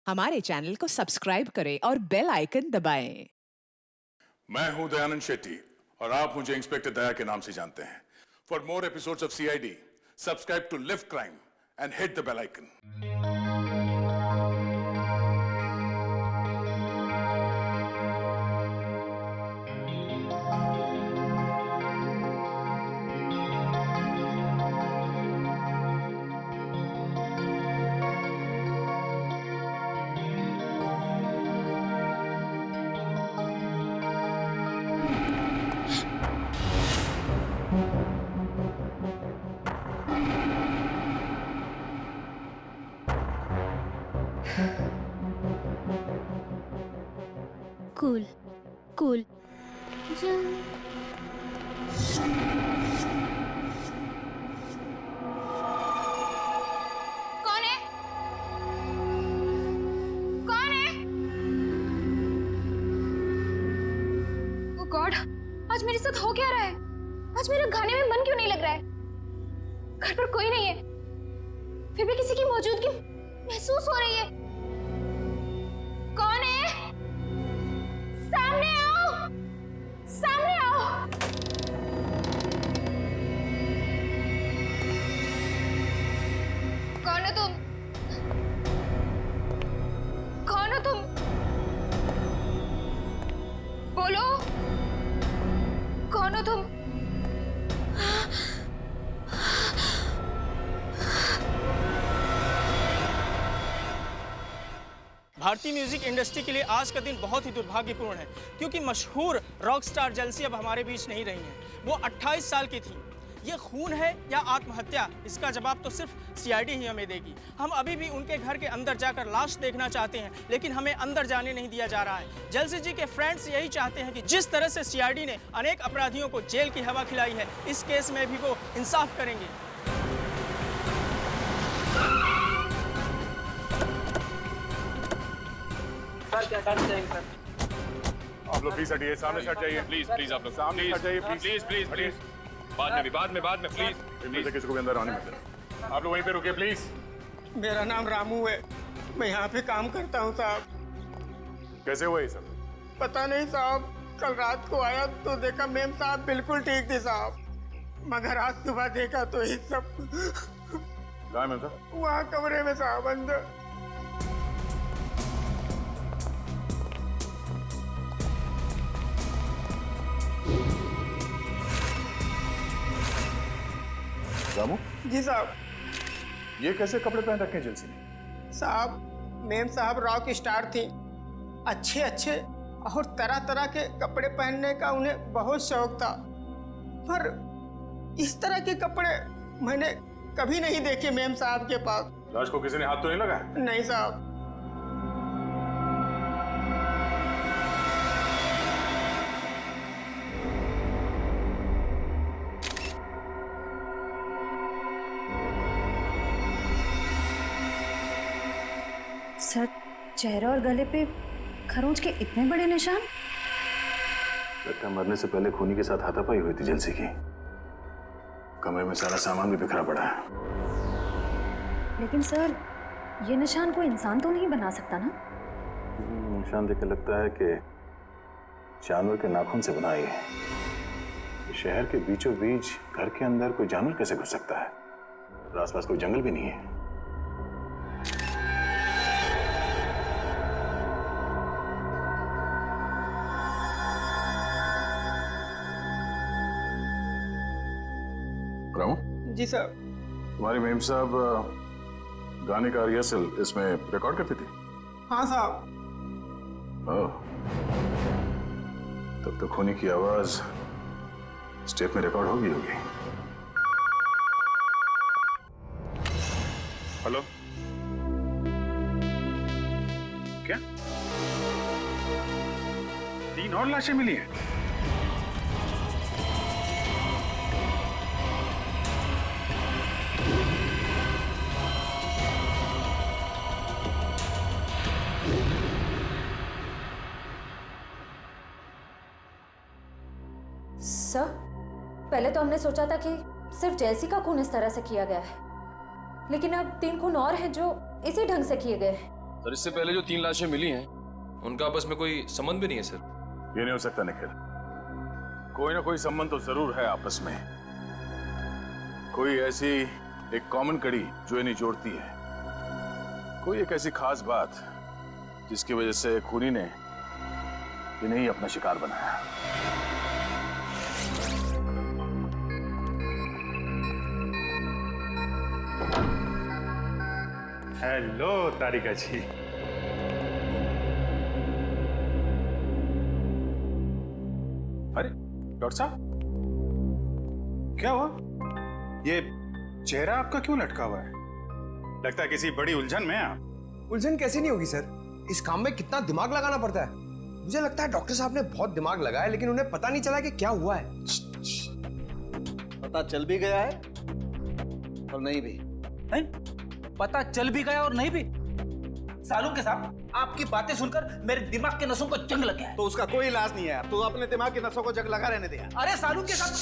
हमारे चैनल को सब्सक्राइब करें और बेल आइकन दबाएं। मैं हूं दयानंद शेट्टी और आप मुझे इंस्पेक्टर दया के नाम से जानते हैं। For more episodes of CID, subscribe to Live Crime and hit the bell icon. Cool cool. कौन है? कौन है? ओ गॉड, आज मेरे साथ हो क्या रहा है? आज मेरा खाने में मन क्यों नहीं लग रहा है? घर पर कोई नहीं है, फिर भी किसी की मौजूदगी महसूस हो रही है। कौन है? सामने आओ, सामने आओ। कौन हो तुम? कौन हो तुम? बोलो, कौन हो तुम? भारतीय म्यूजिक इंडस्ट्री के लिए आज का दिन बहुत ही दुर्भाग्यपूर्ण है, क्योंकि मशहूर रॉक स्टार जेल्सी अब हमारे बीच नहीं रही हैं। वो 28 साल की थी। ये खून है या आत्महत्या, इसका जवाब तो सिर्फ सीआईडी ही हमें देगी। हम अभी भी उनके घर के अंदर जाकर लाश देखना चाहते हैं, लेकिन हमें अंदर जाने नहीं दिया जा रहा है। जेल्सी जी के फ्रेंड्स यही चाहते हैं कि जिस तरह से सीआईडी ने अनेक अपराधियों को जेल की हवा खिलाई है, इस केस में भी वो इंसाफ करेंगे। सर क्या करते हैं सर? आप लोग प्लीज हटिए, सामने से हट जाइए। प्लीज आप लोग सामने प्लीज हट जाइए, प्लीज प्लीज प्लीज बाद में प्लीज इनमें से किसी को भी अंदर आने मत देना। आप लोग वहीं पे रुकिए प्लीज। मेरा नाम रामू है, मैं यहाँ पे काम करता हूँ साहब। कैसे हुआ ये सब? पता नहीं साहब, कल रात को आया तो देखा मेम साहब बिल्कुल ठीक थे साहब, मगर आज सुबह देखा तो ये सब कहाँ है मैम साहब? वहाँ कमरे में साहब अंदर। रामू, जी साहब। ये कैसे कपड़े पहन रखे हैं जेल्सी ने? साहब मेम साहब रॉक स्टार थी, अच्छे अच्छे और तरह तरह के कपड़े पहनने का उन्हें बहुत शौक था, पर इस तरह के कपड़े मैंने कभी नहीं देखे मेम साहब के पास। लाश को किसी ने हाथ तो नहीं लगाया? नहीं साहब। सर, चेहरा और गले पे खरोंच के इतने बड़े निशान। लगता है मरने से पहले खूनी के साथ हाथापाई हुई थी जेल्सी की। कमरे में सारा सामान भी बिखरा पड़ा है। लेकिन सर, ये निशान कोई इंसान तो नहीं बना सकता ना? निशान देख के लगता है कि जानवर के नाखून से बना है। शहर के बीचों बीच घर के अंदर कोई जानवर कैसे घुस सकता है? और आसपास कोई जंगल भी नहीं है। जी साहब। तुम्हारी मेम साहब गाने का रिहर्सल इसमें रिकॉर्ड करती थी? हाँ साहब। ओह, तब तो खूनी की आवाज स्टेप में रिकॉर्ड होगी। हेलो, क्या 3 और लाशें मिली हैं? सर, पहले तो हमने सोचा था कि सिर्फ जेल्सी का खून इस तरह से किया गया है, लेकिन अब 3 खून और हैं जो इसी ढंग से किए गए हैं। सर इससे पहले जो 3 लाशें मिली हैं उनका आपस में कोई संबंध भी नहीं है सर। ये नहीं हो सकता निखिल, कोई ना कोई संबंध तो जरूर है आपस में। कोई ऐसी एक कॉमन कड़ी जो इन्हें जोड़ती है, कोई एक ऐसी खास बात जिसकी वजह से खूनी ने इन्हें ही अपना शिकार बनाया। हेलो तारिका जी। अरे डॉक्टर साहब, क्या हुआ? ये चेहरा आपका क्यों लटका हुआ है? लगता है किसी बड़ी उलझन में हैं आप। उलझन कैसी नहीं होगी सर, इस काम में कितना दिमाग लगाना पड़ता है। मुझे लगता है डॉक्टर साहब ने बहुत दिमाग लगाया, लेकिन उन्हें पता नहीं चला कि क्या हुआ है। पता चल भी गया है और नहीं भी है? पता चल भी गया और नहीं भी। सालू के साथ आपकी बातें सुनकर मेरे दिमाग के नसों को जंग लग गया है। तो उसका कोई इलाज नहीं है यार, तो अपने दिमाग की नसों को जंग लगा रहने दे यार। अरे सालू के साथ।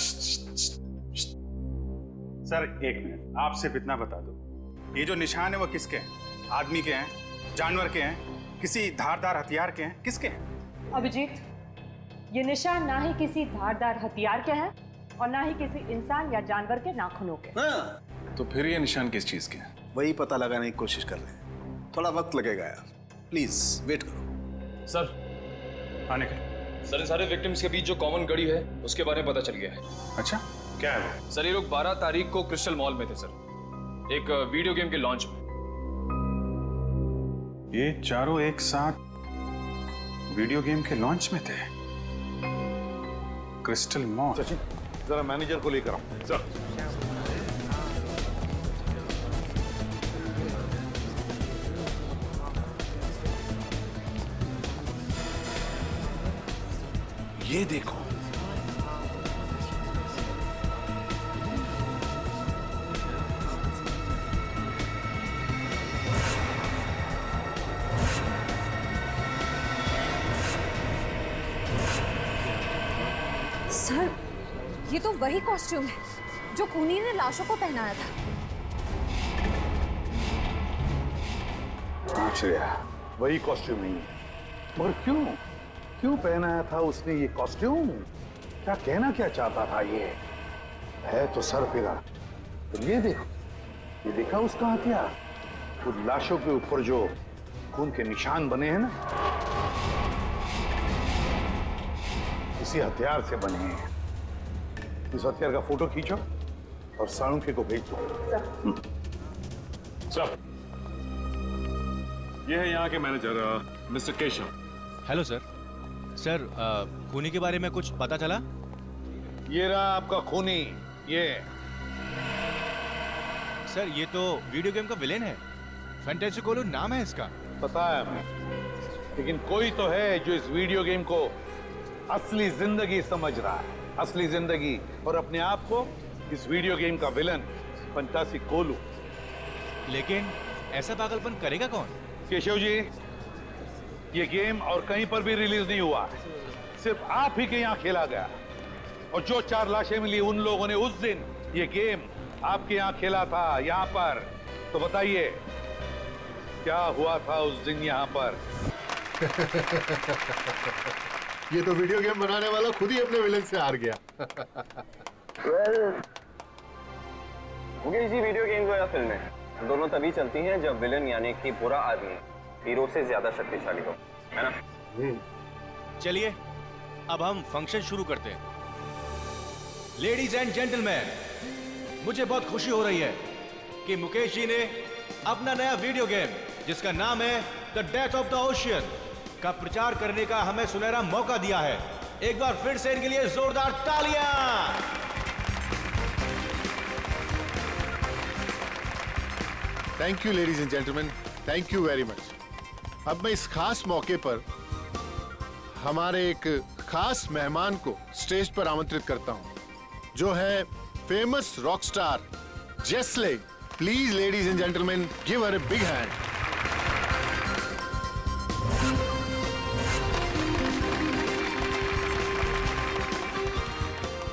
सर एक मिनट, आप सिर्फ इतना बता दो, ये जो निशान है वो किसके हैं? आदमी के हैं, जानवर के हैं, किसी धारदार हथियार के हैं, किसके हैं? अभिजीत, ये निशान ना ही किसी धारदार हथियार के हैं और ना ही किसी इंसान या जानवर के नाखूनों के। तो फिर ये निशान किस चीज के हैं? वही पता लगाने की कोशिश कर रहे हैं, थोड़ा वक्त लगेगा यार, प्लीज वेट करो। सर आने के सर इन सारे विक्टिम्स के बीच जो कॉमन कड़ी है उसके बारे में पता चल गया है। अच्छा, क्या है वो? सर ये लोग 12 तारीख को क्रिस्टल मॉल में थे सर, एक वीडियो गेम के लॉन्च में। ये चारों एक साथ वीडियो गेम के लॉन्च में थे, क्रिस्टल मॉल। सचिन, जरा मैनेजर को लेकर आओ। सर ये देखो, सर, ये तो वही कॉस्ट्यूम है जो खूनी ने लाशों को पहनाया था। श्रेया, वही कॉस्ट्यूम नहीं है, मगर क्यों पहनाया था उसने ये कॉस्ट्यूम? क्या कहना क्या चाहता था? ये है तो सर फिरा। तो ये देखो, ये देखा उसका हथियार, उन लाशों के ऊपर जो खून के निशान बने हैं ना, इसी हथियार से बने हैं। इस हथियार का फोटो खींचो और साळुंखे को भेज दो। सर, ये है यहाँ के manager mister Keshav. Hello sir. Sir, खूनी के बारे में कुछ पता चला? ये रहा आपका खूनी। ये सर, ये तो वीडियो गेम का विलेन है, फैंटेसी कोलू नाम है इसका। पता है हमें, लेकिन कोई तो है जो इस वीडियो गेम को असली जिंदगी समझ रहा है, असली जिंदगी, और अपने आप को इस वीडियो गेम का विलन फंटासी कोलू। लेकिन ऐसा पागलपन करेगा कौन? केशव जी, ये गेम और कहीं पर भी रिलीज नहीं हुआ, सिर्फ आप ही के यहाँ खेला गया। और जो 4 लाशें मिली, उन लोगों ने उस दिन ये गेम आपके यहाँ खेला था, यहाँ पर। तो बताइए क्या हुआ था उस दिन यहाँ पर? ये तो वीडियो गेम बनाने वाला खुद ही अपने विलेन से हार गया। इसी वीडियो गेम या फिल्में दोनों तभी चलती हैं जब विलेन यानी कि बुरा आदमी हीरो से ज्यादा शक्तिशाली हो, है ना? चलिए अब हम फंक्शन शुरू करते हैं। लेडीज एंड जेंटलमैन, मुझे बहुत खुशी हो रही है कि मुकेश जी ने अपना नया वीडियो गेम जिसका नाम है the death of the ocean का प्रचार करने का हमें सुनहरा मौका दिया है। एक बार फिर से इनके लिए जोरदार तालियां। Thank you ladies and gentleman, thank you very much. अब मैं इस खास मौके पर हमारे एक खास मेहमान को स्टेज पर आमंत्रित करता हूं, जो है famous rock star Jesley. Please ladies and gentleman, give her a big hand.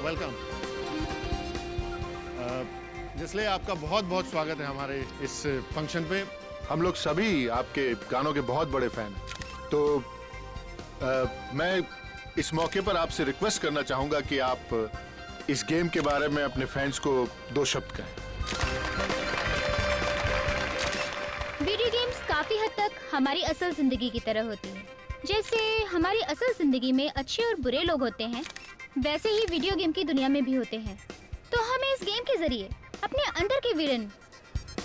Welcome Jesley, आपका बहुत बहुत स्वागत है हमारे इस फंक्शन पे। हम लोग सभी आपके गानों के बहुत बड़े फैन हैं। तो मैं इस मौके पर आपसे रिक्वेस्ट करना चाहूंगा कि आप इस गेम के बारे में अपने फैंस को 2 शब्द कहें। वीडियो गेम्स काफी हद तक हमारी असल जिंदगी की तरह होती हैं। जैसे हमारी असल जिंदगी में अच्छे और बुरे लोग होते हैं, वैसे ही वीडियो गेम की दुनिया में भी होते हैं। तो हमें इस गेम के जरिए अपने अंदर के विलन,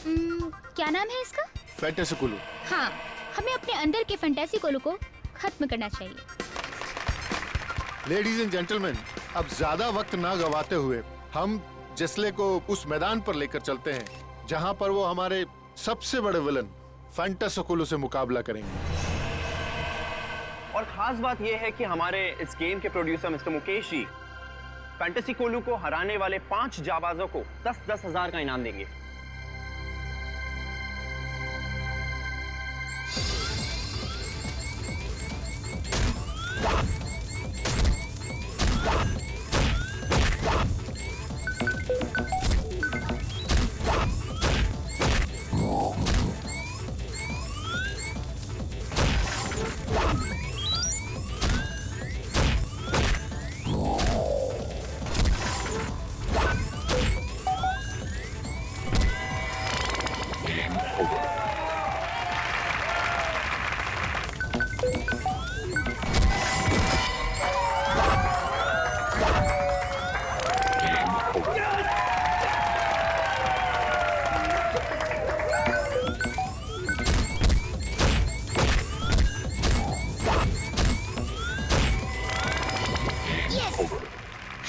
क्या नाम है इसका? फैंटेसी कोलू। हाँ, हमें अपने अंदर के फैंटेसी कोलू को खत्म करना चाहिए। लेडीज एंड जेंटलमैन, अब ज्यादा वक्त ना गवाते हुए हम जसले को उस मैदान पर लेकर चलते हैं जहां पर वो हमारे सबसे बड़े विलन फैंटेसी कोलू से मुकाबला करेंगे। और खास बात यह है कि हमारे इस गेम के producer mister Mukesh ji fantasy कोलू को हराने वाले 5 जाबाजों को 10-10 हजार का इनाम देंगे।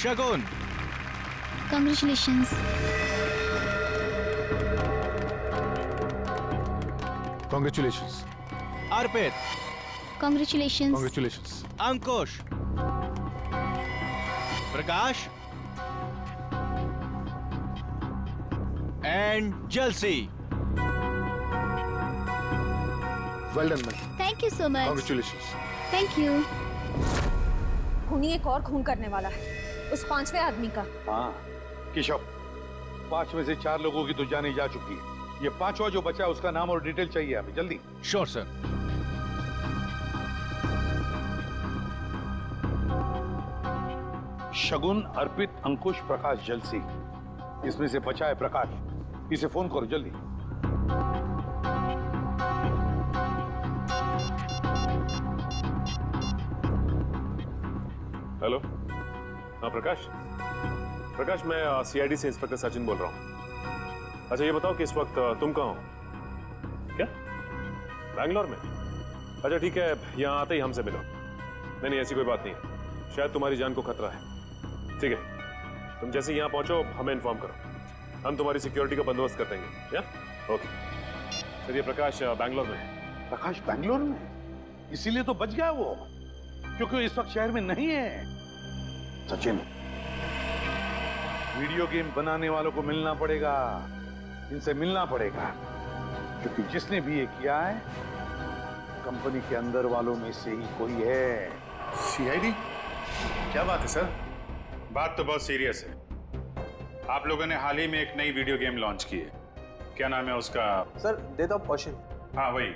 शगुन, Congratulations. Congratulations. Arpit, Congratulations. Congratulations. Ankush, Prakash and जलसी। Well done, man. Thank you so much. Congratulations. Thank you. खूनी एक और खून करने वाला है, उस 5वें आदमी का। हाँ केशव, 5 में से 4 लोगों की तो जाने जा चुकी है। ये 5वां जो बचा है उसका नाम और डिटेल चाहिए हमें जल्दी। Sure sir. शगुन, अर्पित, अंकुश, प्रकाश, जलसी, इसमें से बचा है प्रकाश। इसे फोन करो जल्दी। हेलो, हाँ प्रकाश। प्रकाश, मैं सीआईडी से इंस्पेक्टर सचिन बोल रहा हूँ। अच्छा ये बताओ कि इस वक्त तुम कहाँ हो? क्या बैंगलोर में? अच्छा ठीक है, यहाँ आते ही हमसे मिलो। नहीं ऐसी कोई बात नहीं है, शायद तुम्हारी जान को खतरा है। ठीक है, तुम जैसे यहाँ पहुंचो हमें इन्फॉर्म करो, हम तुम्हारी सिक्योरिटी का बंदोबस्त कर देंगे। या ओके। चलिए प्रकाश बैंगलोर में। प्रकाश बैंगलोर में? इसीलिए तो बच गया वो, क्योंकि इस वक्त शहर में नहीं है। सचिन, वीडियो गेम बनाने वालों को मिलना पड़ेगा, इनसे मिलना पड़ेगा, क्योंकि जिसने भी ये किया है कंपनी के अंदर वालों में से ही कोई है। सीआईडी? क्या बात है सर? बात तो बहुत सीरियस है। आप लोगों ने हाल ही में एक नई वीडियो गेम लॉन्च की है, क्या नाम है उसका? Sir, death of ocean. हाँ वही,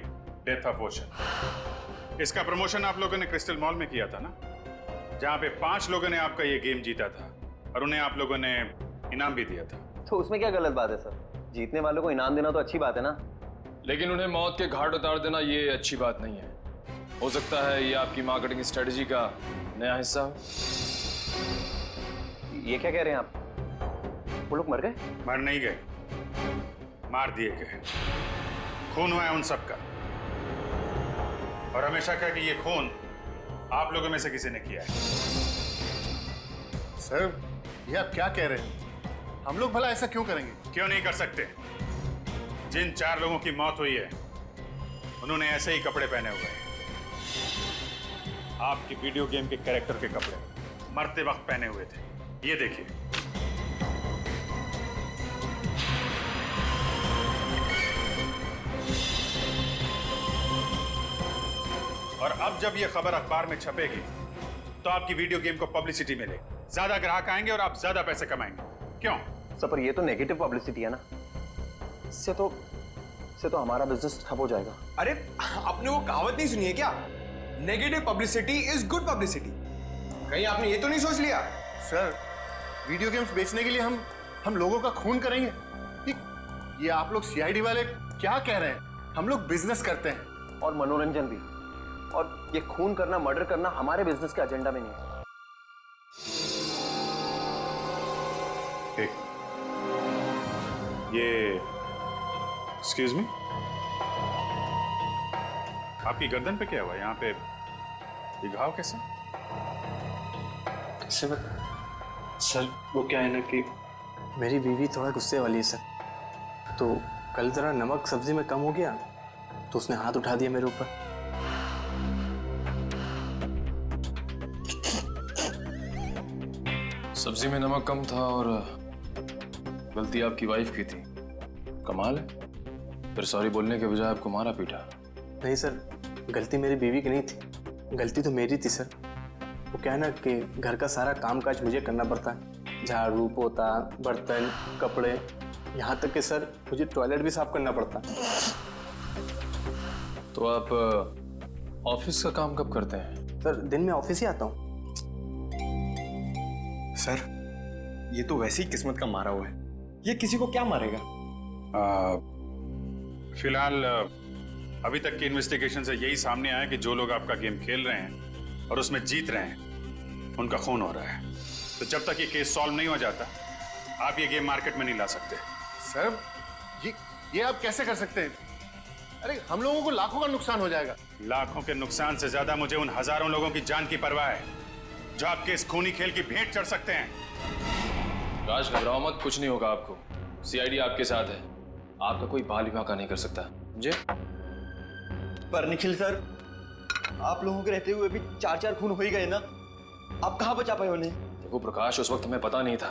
डेथ ऑफ ओशन। इसका प्रमोशन आप लोगों ने क्रिस्टल मॉल में किया था ना, जहाँ पे 5 लोगों ने आपका ये गेम जीता था और उन्हें आप लोगों ने इनाम भी दिया था। तो उसमें क्या गलत बात है सर? जीतने वालों को इनाम देना तो अच्छी बात है ना। लेकिन उन्हें मौत के घाट उतार देना ये अच्छी बात नहीं है। हो सकता है ये आपकी मार्केटिंग स्ट्रेटजी का नया हिस्सा हो। ये क्या कह रहे हैं आप? वो लोग मर गए? मर नहीं गए, मार दिए गए। खून हुआ है उन सबका, और हमेशा कहा कि ये खून आप लोगों में से किसी ने किया है। सर, ये आप क्या कह रहे हैं? हम लोग भला ऐसा क्यों करेंगे? क्यों नहीं कर सकते? जिन 4 लोगों की मौत हुई है उन्होंने ऐसे ही कपड़े पहने हुए हैं, आपकी वीडियो गेम के कैरेक्टर के कपड़े मरते वक्त पहने हुए थे। ये देखिए। और अब जब ये खबर अखबार में छपेगी तो आपकी वीडियो गेम को पब्लिसिटी मिलेगी, ज्यादा ग्राहक आएंगे और आप ज्यादा पैसे कमाएंगे। क्यों? सर, पर ये तो नेगेटिव पब्लिसिटी है ना, इससे तो से तो हमारा बिजनेस ठप हो जाएगा। अरे आपने वो कहावत नहीं सुनी है क्या? Negative publicity is good publicity. कहीं आपने ये तो नहीं सोच लिया? सर, वीडियो गेम्स बेचने के लिए हम लोगों का खून करेंगे? ये आप लोग सीआईडी वाले क्या कह रहे हैं? हम लोग बिजनेस करते हैं और मनोरंजन भी, और ये खून करना, मर्डर करना हमारे बिजनेस के एजेंडा में नहीं है। ये एक्सक्यूज मी, आपकी गर्दन पे क्या हुआ? यहाँ पे ये घाव कैसे? सर वो क्या है ना कि मेरी बीवी थोड़ा गुस्से वाली है सर, तो कल जरा नमक सब्जी में कम हो गया तो उसने हाथ उठा दिया मेरे ऊपर। सब्जी में नमक कम था और गलती आपकी वाइफ की थी। कमाल है, फिर सॉरी बोलने के बजाय आपको मारा पीटा। नहीं सर, गलती मेरी बीवी की नहीं थी, गलती तो मेरी थी सर। वो क्या है ना कि घर का सारा कामकाज मुझे करना पड़ता है, झाड़ू पोता, बर्तन, कपड़े, यहाँ तक कि सर मुझे टॉयलेट भी साफ करना पड़ता है। तो आप ऑफिस का काम कब करते हैं? सर दिन में ऑफिस ही आता हूँ। सर ये तो वैसे ही किस्मत का मारा हुआ है, ये किसी को क्या मारेगा? फिलहाल अभी तक की इन्वेस्टिगेशन से यही सामने आया कि जो लोग आपका गेम खेल रहे हैं और उसमें जीत रहे हैं, उनका खून हो रहा है। तो जब तक ये केस सॉल्व नहीं हो जाता, आप ये गेम मार्केट में नहीं ला सकते। सर, ये आप कैसे कर सकते हैं? अरे हम लोगों को लाखों का नुकसान हो जाएगा। लाखों के नुकसान से ज्यादा मुझे उन हजारों लोगों की जान की परवाह है जो आपके इस खूनी खेल की भेंट चढ़ सकते हैं। राज, घबराओ मत, कुछ नहीं होगा आपको। सीआईडी आपके साथ है, आपका कोई बाल भी वाका नहीं कर सकता, समझे? पर निखिल सर, आप लोगों के रहते हुए भी 4-4 खून हो ही गए ना, आप कहाँ बचा पाए उन्हें? देखो प्रकाश, उस वक्त हमें पता नहीं था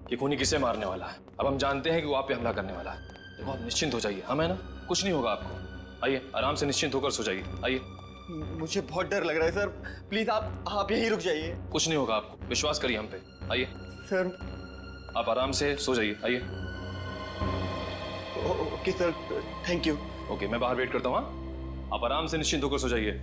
कि खूनी किसे मारने वाला है। अब हम जानते हैं कि वो आप पे हमला करने वाला है। देखो आप निश्चिंत हो जाइए, हम है ना, कुछ नहीं होगा आपको। आइए आराम से निश्चिंत होकर सो जाइए, आइए। मुझे बहुत डर लग रहा है सर, प्लीज आप यहीं रुक जाइए। कुछ नहीं होगा आपको, विश्वास करिए हम पे, आइए। सर आप आराम से सो जाइए, आइए। Okay sir, thank you. Okay, मैं बाहर वेट करता हूँ। आप आराम से निश्चिंत होकर सो जाइए।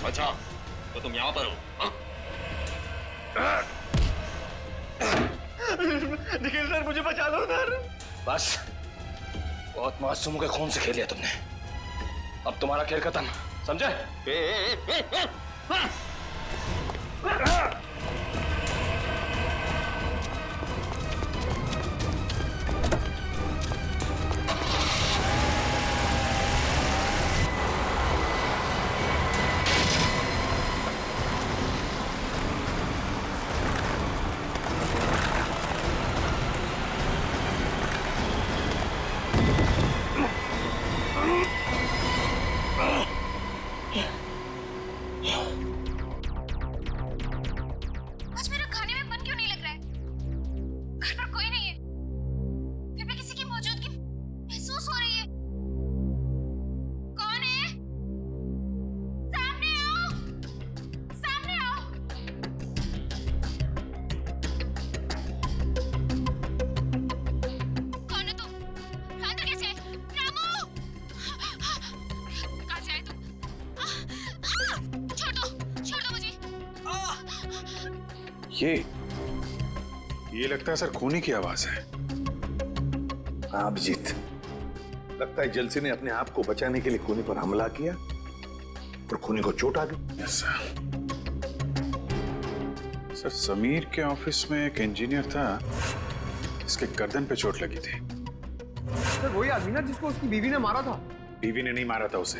अच्छा, तो तुम यहाँ पर हो? निखिल सर, मुझे बचा लो सर। बस, बहुत मासूम के खून से खेल लिया तुमने। अब तुम्हारा खेल खत्म, समझे? आज मेरा खाने में मन क्यों नहीं लग रहा है? घर पर कोई नहीं है, फिर भी किसी की मौजूदगी महसूस हो रही है। कौन है? सामने आओ, सामने आओ। कौन है तुम? अंदर कैसे आए? रामू, कहाँ से आए तुम? छोड़ दो मुझे। ये लगता है सर खूनी की आवाज है। हाँ अभिजीत, लगता है जलसी ने अपने आप को बचाने के लिए खूनी पर हमला किया और खूनी को चोट आ गई। यस सर, समीर के ऑफिस में एक इंजीनियर था, इसके गर्दन पे चोट लगी थी। सर वही आदमी ना जिसको उसकी बीवी ने मारा था। बीवी ने नहीं मारा था उसे,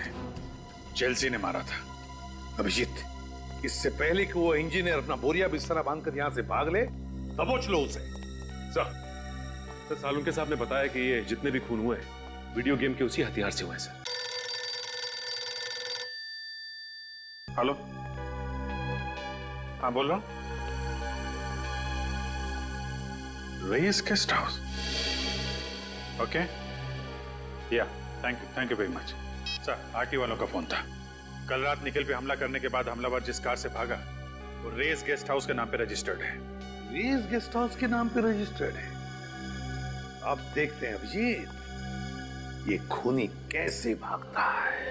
जेलसी ने मारा था। अभिजीत, इससे पहले कि वो इंजीनियर अपना बोरिया बिस्तरा बांधकर यहाँ से भाग ले, दबोच लो उसे। सर सालुंके साहब ने बताया कि ये जितने भी खून हुए वीडियो गेम के उसी हथियार से हुए सर। हेलो, हाँ बोल रहा हूँ। रईस गेस्ट हाउस, ओके, या thank you very much. Sir RT वालों का फोन था। कल रात निखिल पे हमला करने के बाद हमलावर जिस कार से भागा वो रेस गेस्ट हाउस के नाम पे रजिस्टर्ड है। रेस गेस्ट हाउस के नाम पे रजिस्टर्ड है। अब देखते हैं अभिजीत, ये खूनी कैसे भागता है।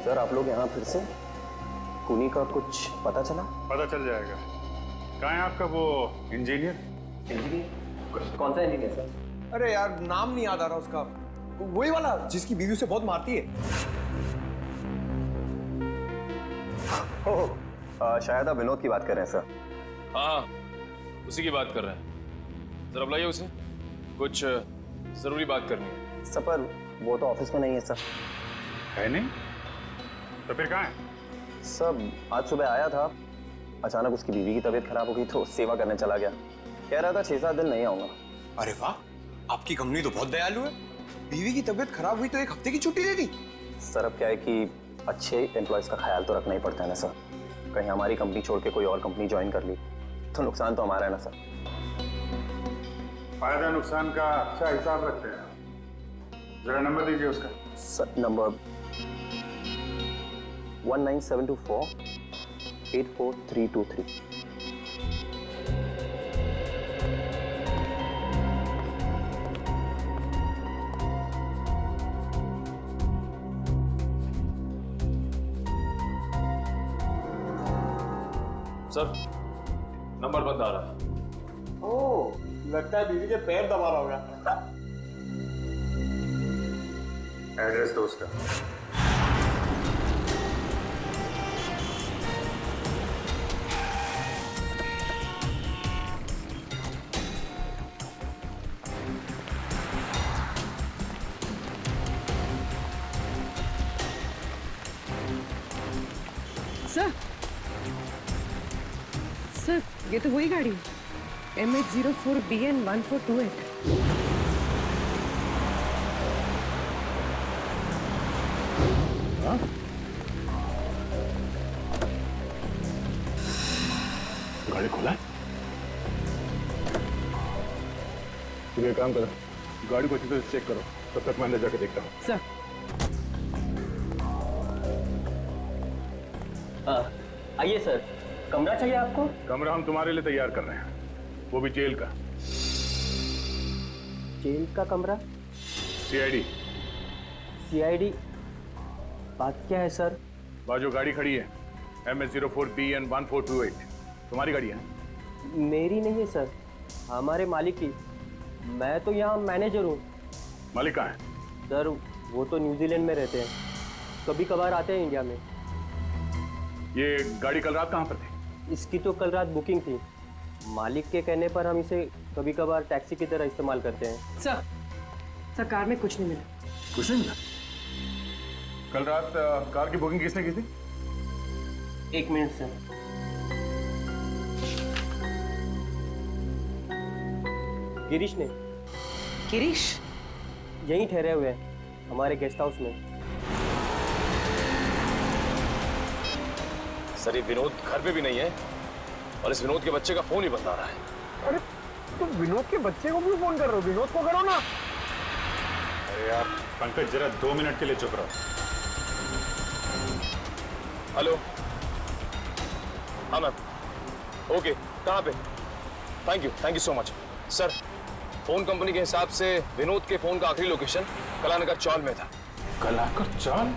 सर आप लोग यहाँ फिर से? खूनी का कुछ पता चला? पता चल जाएगा। कहाँ है आपका वो इंजीनियर? कौन सा इंजीनियर सर? अरे यार नाम नहीं याद आ रहा उसका, वही वाला जिसकी बीवी उसे बहुत मारती है। शायद आप विनोद की बात कर रहे हैं सर। हाँ उसी की बात कर रहे हैं। जरा बुलाइए उसे, कुछ जरूरी बात करनी है। सर पर वो तो ऑफिस में नहीं है सर। है नहीं? तो फिर कहाँ है? सब आज सुबह आया था, अचानक उसकी बीवी की तबीयत खराब हो गई तो सेवा करने चला गया। कह रहा था 6-7 दिन नहीं आऊंगा। अरे वाह, आपकी कंपनी तो बहुत दयालु है। बीवी की तबीयत खराब हुई तो 1 हफ्ते की छुट्टी दे दी। सर अब क्या है कि अच्छे एम्प्लॉयज का ख्याल तो रखना ही पड़ता है ना सर। कहीं हमारी कंपनी छोड़ के कोई और कंपनी ज्वाइन कर ली तो नुकसान तो हमारा है ना सर। फायदा नुकसान का अच्छा हिसाब रखते हैं। जरा नंबर दीजिए उसका। Sir number 19724 84323। सर नंबर बंद आ रहा है। ओह, लगता है बीवी के पैर दबा रहा होगा। एड्रेस दो उसका। सर ये तो वही गाड़ी है, MH04BN 1428। गाड़ी खोला है? तुम एक काम करो, गाड़ी को अच्छी तरह चेक करो, तब तक मैं अंदर जाके देखता हूँ। सर आइए सर, कमरा चाहिए आपको? कमरा हम तुम्हारे लिए तैयार कर रहे हैं, वो भी जेल का। जेल का कमरा? सीआईडी। सीआईडी? बात क्या है सर? बाजू गाड़ी खड़ी है, MS04BN 1428। तुम्हारी गाड़ी है? मेरी नहीं है सर, हमारे मालिक की। मैं तो यहाँ मैनेजर हूँ। मालिक कहाँ है? सर वो तो न्यूजीलैंड में रहते हैं, कभी कभार आते हैं इंडिया में। ये गाड़ी कल रात कहाँ पर थी? इसकी तो कल रात बुकिंग थी। मालिक के कहने पर हम इसे कभी कभार टैक्सी की तरह इस्तेमाल करते हैं। सर कार में कुछ नहीं मिला। कुछ नहीं मिला? कल रात कार की बुकिंग किसने की थी? 1 मिनट सर। गिरीश ने। गिरीश यहीं ठहरे हुए हैं हमारे गेस्ट हाउस में। सर ये विनोद घर पे भी नहीं है और इस विनोद के बच्चे का फोन ही बंद आ रहा है। अरे तुम विनोद के बच्चे को क्यों फोन कर रहे हो? विनोद को करो ना। अरे यार पंकज जरा 2 मिनट के लिए चुप रहो। हेलो। हाँ मैम। ओके कहाँ पे? Thank you so much sir. Phone company के हिसाब से विनोद के फोन का आखिरी लोकेशन कलानगर चौल में था। कलानगर चौल?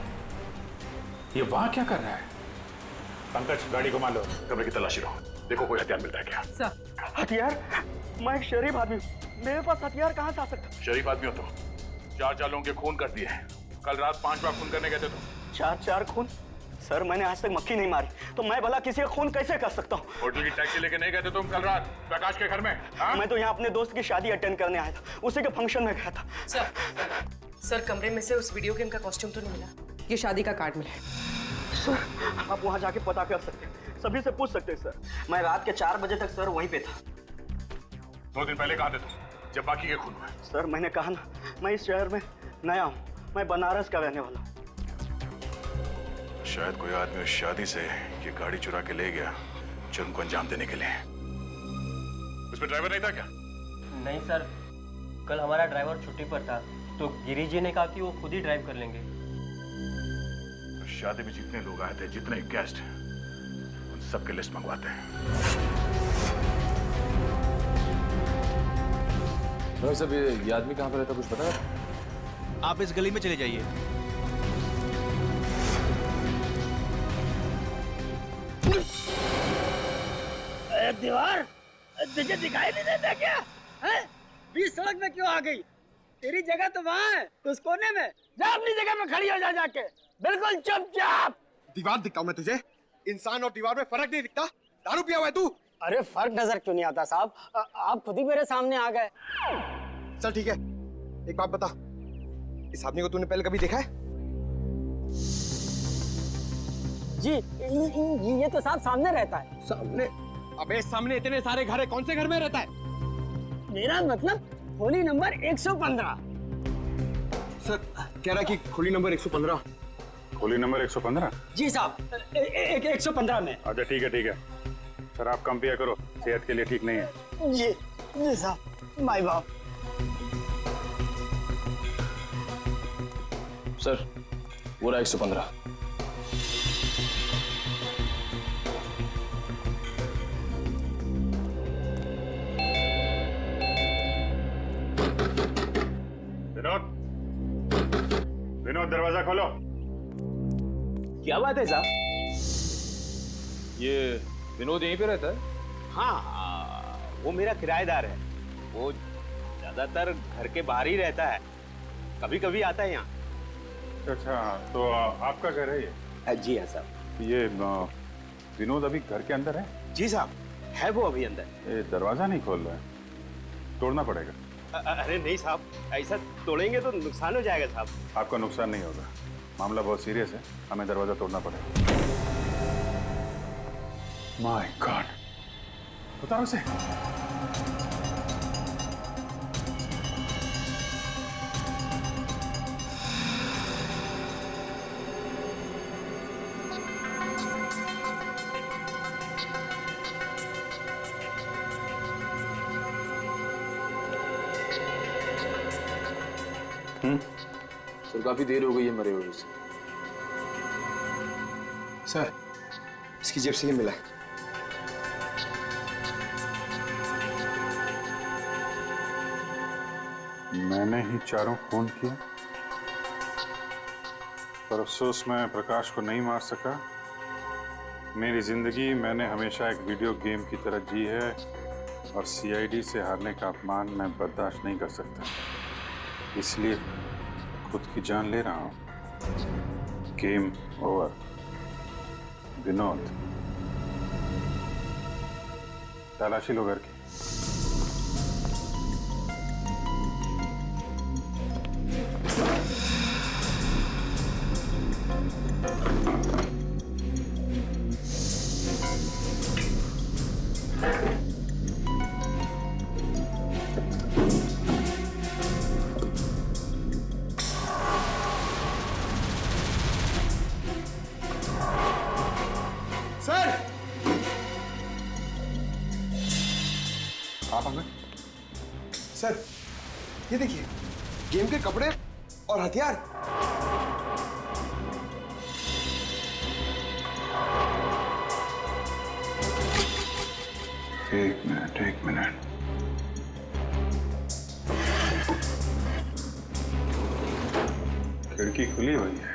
ये वहां क्या कर रहा है? पंकज गाड़ी घुमा लो, कमरे की तलाशी लो, देखो कोई हथियार मिलता है क्या। सर हथियार? मैं एक शरीफ आदमी हूँ, मेरे पास हथियार कहाँ से आ सकता? शरीफ आदमी हो तो 4 लोगों के खून कर दिए हैं। कल रात 5 बार खून करने गए थे तुम। 4 खून? सर मैंने आज तक मक्खी नहीं मारी, तो मैं भला किसी का खून कैसे कर सकता हूँ? होटल की टैक्सी लेके नहीं गए थे तुम कल रात प्रकाश के घर में? हाँ? मैं तो यहाँ अपने दोस्त की शादी अटेंड करने आया था, उसी के फंक्शन में गया था। सर कमरे में से उस वीडियो गेम का कॉस्ट्यूम तो नहीं मिला? ये शादी का कार्ड मिला है। सर आप वहाँ जाके पता कर सकते हैं, सभी से पूछ सकते हैं सर। मैं रात के 4 बजे तक सर वहीं पे था। 2 दिन पहले कहाँ थे तुम जब बाकी के खून हुए? सर मैंने कहा ना, मैं इस शहर में नया हूँ, मैं बनारस का रहने वाला हूँ। शायद कोई आदमी उस शादी से ये गाड़ी चुरा के ले गया जुर्म को अंजाम देने के लिए। उसमें ड्राइवर नहीं था क्या? नहीं सर, कल हमारा ड्राइवर छुट्टी पर था, तो गिरीश जी ने कहा कि वो खुद ही ड्राइव कर लेंगे। तो शादी में जितने लोग आए थे, जितने गेस्ट, उन सबके लिस्ट मंगवाते हैं। भाई साहब ये आदमी कहाँ पर रहता कुछ पता है? आप इस गली में चले जाइए। दीवार तुझे दिखाई नहीं देता क्या? हैं? बीच सड़क में क्यों आ गई? तेरी जगह तो वहाँ है, उस कोने में। जा अपनी जगह में खड़ी हो जा जाके, बिल्कुल चुपचाप। दीवार दिखाऊं मैं तुझे? इंसान और दीवार में फर्क नहीं दिखता? दारू पिया हुआ है तू? अरे फर्क नजर क्यों नहीं आता साहब? आप खुद ही मेरे सामने आ गए। चल ठीक है, एक बात बता, इस आदमी को तूने पहले कभी देखा है? जी ये तो साहब सामने रहता है। सामने? अबे सामने इतने सारे घर है, कौन से घर में रहता है? मेरा मतलब होली नंबर 115। सर कह रहा है कि खोली नंबर 115। खोली नंबर 115? जी साहब 115 में। अच्छा ठीक है। सर आप कम पिया करो, सेहत के लिए ठीक नहीं है। जी साहब, माय बाप। सर वो रहा 115। विनोद दरवाजा खोलो। क्या बात है साहब? ये विनोद यहीं पे रहता है? हाँ वो मेरा किराएदार है, वो ज्यादातर घर के बाहर ही रहता है, कभी कभी आता है यहाँ। अच्छा तो आपका घर है ये? जी हाँ साहब। ये विनोद अभी घर के अंदर है? जी साहब है वो अभी अंदर। ये दरवाजा नहीं खोल रहा है, तोड़ना पड़ेगा। अरे नहीं साहब, ऐसा तोड़ेंगे तो नुकसान हो जाएगा साहब। आपका नुकसान नहीं होगा, मामला बहुत सीरियस है, हमें दरवाजा तोड़ना पड़ेगा। माय गॉड, उतारो उसे। सर काफी देर हो गई है मरे हुए से। सर इसकी जेब से ये मिला है। मैंने ही चारों खून किए, पर अफसोस मैं प्रकाश को नहीं मार सका। मेरी जिंदगी मैंने हमेशा एक वीडियो गेम की तरह जी है और सीआईडी से हारने का अपमान मैं बर्दाश्त नहीं कर सकता, इसलिए खुद की जान ले रहा हूं। Game over. विनोद, तलाशी लो घर की। सर, आप अंकल? सर ये देखिए, गेम के कपड़े और हथियार। एक मिनट। खिड़की खुली हुई है।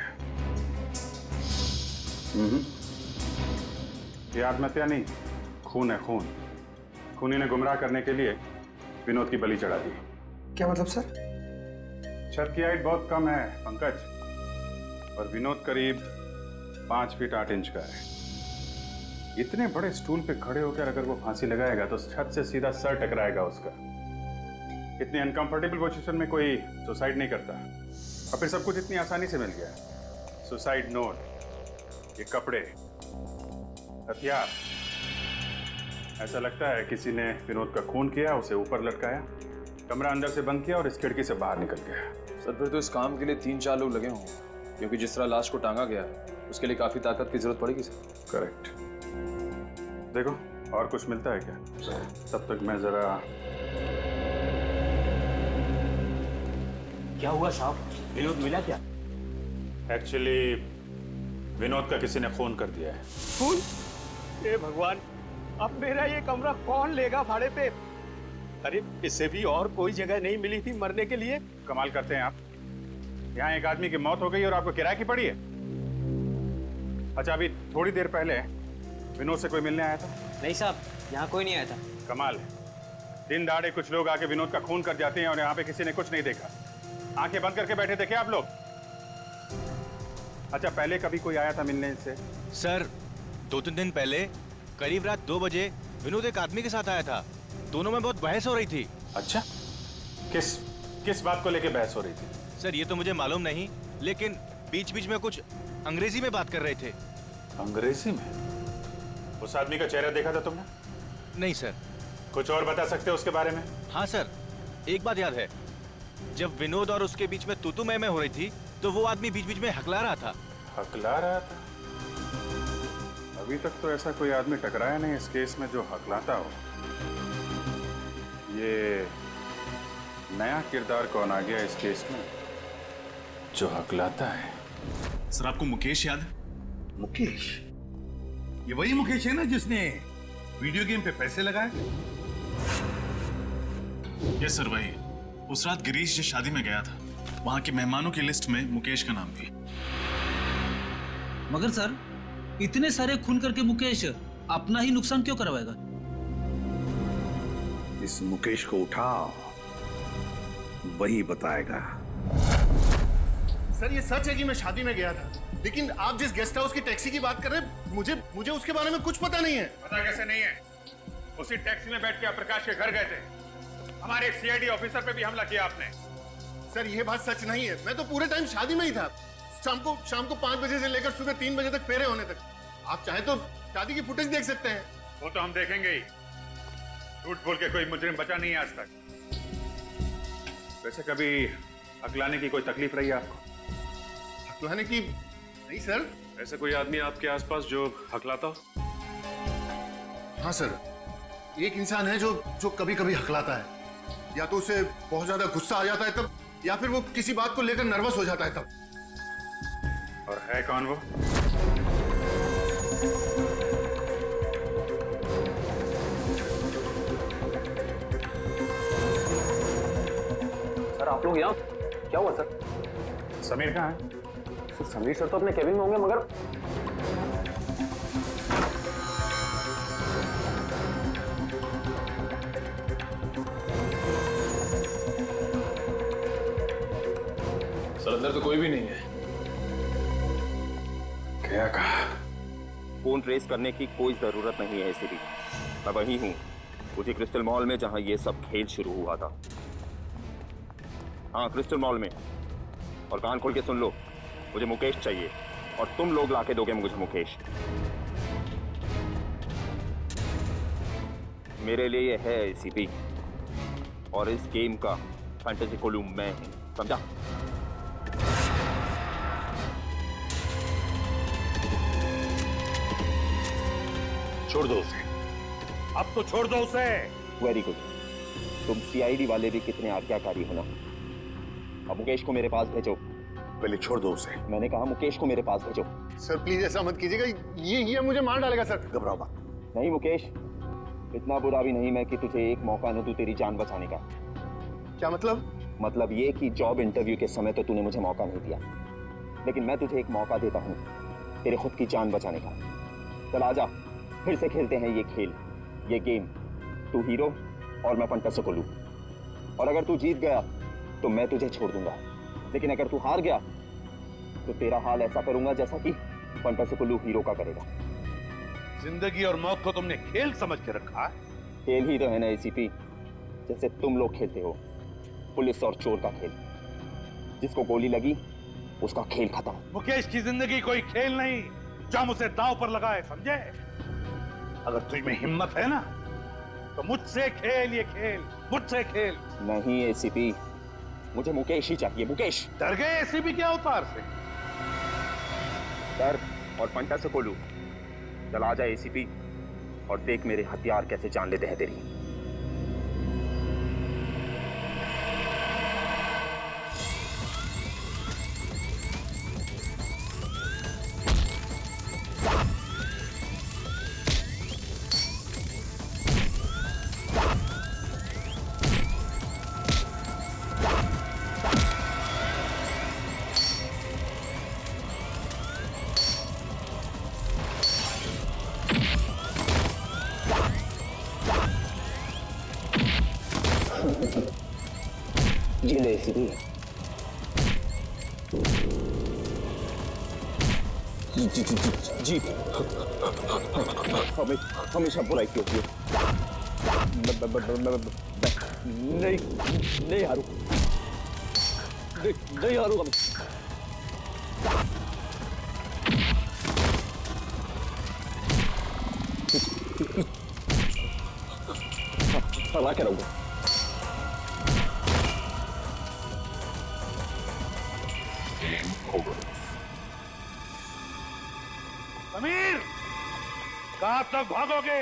ये आत्महत्या नहीं, खून है, खून। खूनी ने गुमराह करने के लिए विनोद की बलि चढ़ा दी। क्या मतलब सर? छत की हाइट बहुत कम है पंकज, और विनोद करीब 5 फीट 8 इंच का है। इतने बड़े स्टूल पे खड़े होकर अगर वो फांसी लगाएगा तो छत से सीधा सर टकराएगा उसका। इतनी अनकंफर्टेबल पोजीशन में कोई सुसाइड नहीं करता, और फिर सब कुछ इतनी आसानी से मिल गया। सुसाइड नोट, ये कपड़े, हथियार। ऐसा लगता है किसी ने विनोद का खून किया, उसे ऊपर लटकाया, कमरा अंदर से बंद किया और इस खिड़की से बाहर निकल गया। सर फिर तो इस काम के लिए 3-4 लोग लगे होंगे, क्योंकि जिस तरह लाश को टांगा गया उसके लिए काफी ताकत की जरूरत पड़ेगी सर। करेक्ट। देखो और कुछ मिलता है क्या? तब तक मैं जरा। क्या हुआ साहब? विनोद मिला क्या? एक्चुअली विनोद का किसी ने खून कर दिया है। खून? हे भगवान, अब मेरा ये कमरा कौन लेगा भाड़े पे? अरे इससे भी और कोई जगह नहीं मिली थी मरने के लिए? कमाल करते हैं आप। यहाँ एक आदमी की मौत हो गई और आपको किराए की पड़ी है। अच्छा, अभी थोड़ी देर पहले विनोद से कोई मिलने आया था? नहीं साहब, यहाँ कोई नहीं आया था। कमाल है, दिन दहाड़े कुछ लोग आके विनोद का खून कर जाते हैं और यहाँ पे किसी ने कुछ नहीं देखा। आंखें बंद करके बैठे थे क्या आप लोग? अच्छा, पहले कभी कोई आया था मिलने से? सर 2-3 दिन पहले करीब रात 2 बजे विनोद एक आदमी के साथ आया था। दोनों में बहुत बहस हो रही थी। अच्छा, किस बात को लेके बहस हो रही थी? सर ये तो मुझे मालूम नहीं, लेकिन बीच बीच में कुछ अंग्रेजी में बात कर रहे थे। अंग्रेजी में? उस आदमी का चेहरा देखा था तुमने? नहीं सर। कुछ और बता सकते हो उसके बारे में? हाँ सर, एक बात याद है, जब विनोद और उसके बीच में तू मैं हो रही थी तो वो आदमी बीच बीच में हकला रहा था। हकला रहा था? अभी तक तो ऐसा कोई आदमी टकराया नहीं इस केस में जो हकलाता हो। ये नया किरदार कौन आ गया इस केस में जो हकलाता है? सर आपको मुकेश याद है? मुकेश? ये वही मुकेश है ना जिसने वीडियो गेम पे पैसे लगाए? यस सर, वही। उस रात गिरीश जिस शादी में गया था, वहां के मेहमानों की लिस्ट में मुकेश का नाम भी। मगर सर इतने सारे खून करके मुकेश अपना ही नुकसान क्यों करवाएगा? इस मुकेश को उठाओ, वही बताएगा। सर ये सच है कि मैं शादी में गया था, लेकिन आप जिस गेस्ट हाउस की टैक्सी की बात कर रहे हैं, मुझे उसके बारे में कुछ पता नहीं है। पता कैसे नहीं है? उसी टैक्सी में बैठ के आप प्रकाश के घर गए थे। हमारे एक सीआईडी ऑफिसर पे भी हमला किया आपने। सर ये बात सच नहीं है, मैं तो पूरे टाइम शादी में ही था। शाम को 5 बजे से लेकर सुबह 3 बजे तक फेरे होने तक। आप चाहे तो शादी की फुटेज देख सकते हैं। वो तो हम देखेंगे ही। झूठ बोल के कोई मुजरिम बचा नहीं है आज तक। वैसे कभी हकलाने की कोई तकलीफ रही है आपको? हकलाने की? नहीं सर। ऐसा कोई आदमी आपके आसपास जो हकलाता हो? हाँ सर, एक इंसान है जो कभी कभी हकलाता है। या तो उसे बहुत ज्यादा गुस्सा आ जाता है तब, या फिर वो किसी बात को लेकर नर्वस हो जाता है तब। और है कौन वो? सर आप लोग यहाँ क्या हुआ सर? समीर कहाँ है? सर समीर सर तो अपने केबिन में होंगे, मगर सर अंदर तो कोई भी नहीं है। क्या कहा? फोन ट्रेस करने की कोई जरूरत नहीं है एसीपी। मैं वही हूँ, उसी क्रिस्टल मॉल में जहां ये सब खेल शुरू हुआ था। हाँ, क्रिस्टल मॉल में। और कान खोल के सुन लो, मुझे मुकेश चाहिए और तुम लोग लाके दोगे मुझे मुकेश। मेरे लिए ये है एसीपी, और इस गेम का फैंटेसी कोलू मैं हूं, समझा? छोड़ दो उसे, अब तो छोड़ दो उसे। वेरी गुड, तुम सीआईडी वाले भी कितने आज्ञाकारी हो ना। अब मुकेश को मेरे पास भेजो। पहले छोड़ दो उसे। मैंने कहा मुकेश को मेरे पास भेजो। सर प्लीज ऐसा मत कीजिएगा, ये मुझे मार डालेगा सर। घबराओ मत। नहीं मुकेश, इतना बुरा भी नहीं मैं कि तुझे एक मौका न दूं तेरी जान बचाने का। क्या मतलब? मतलब ये कि जॉब इंटरव्यू के समय तो तूने मुझे मौका नहीं दिया, लेकिन मैं तुझे एक मौका देता हूँ तेरे खुद की जान बचाने का। चल आजा, फिर से खेलते हैं ये खेल, ये गेम। तू हीरो और मैं फंटासी कोलू। और अगर तू जीत गया तो मैं तुझे छोड़ दूंगा, लेकिन अगर तू हार गया तो तेरा हाल ऐसा करूंगा जैसा कि फंटासी कोलू हीरो का करेगा। जिंदगी और मौत को तुमने खेल समझ के रखा है। खेल ही तो है ना एसीपी, जैसे तुम लोग खेलते हो, पुलिस और चोर का खेल। जिसको गोली लगी उसका खेल खत्म। मुकेश की जिंदगी कोई खेल नहीं जो हम उसे दांव पर लगाए, समझे? अगर तुझ में हिम्मत है ना तो मुझसे खेल ये खेल, मुझसे खेल। नहीं एसीपी, मुझे मुकेश ही चाहिए, मुकेश। डर गए एसीपी के अवतार से? डर और फंटासी कोलू। चल आ जा एसीपी और देख मेरे हथियार कैसे जान लेते हैं तेरी। ये ले एसीपी। जी हमेशा बुराई की होती है। नहीं हारू, नहीं हारूंगा मैं। हरा के रहूंगा। समीर, कहां तक भागोगे?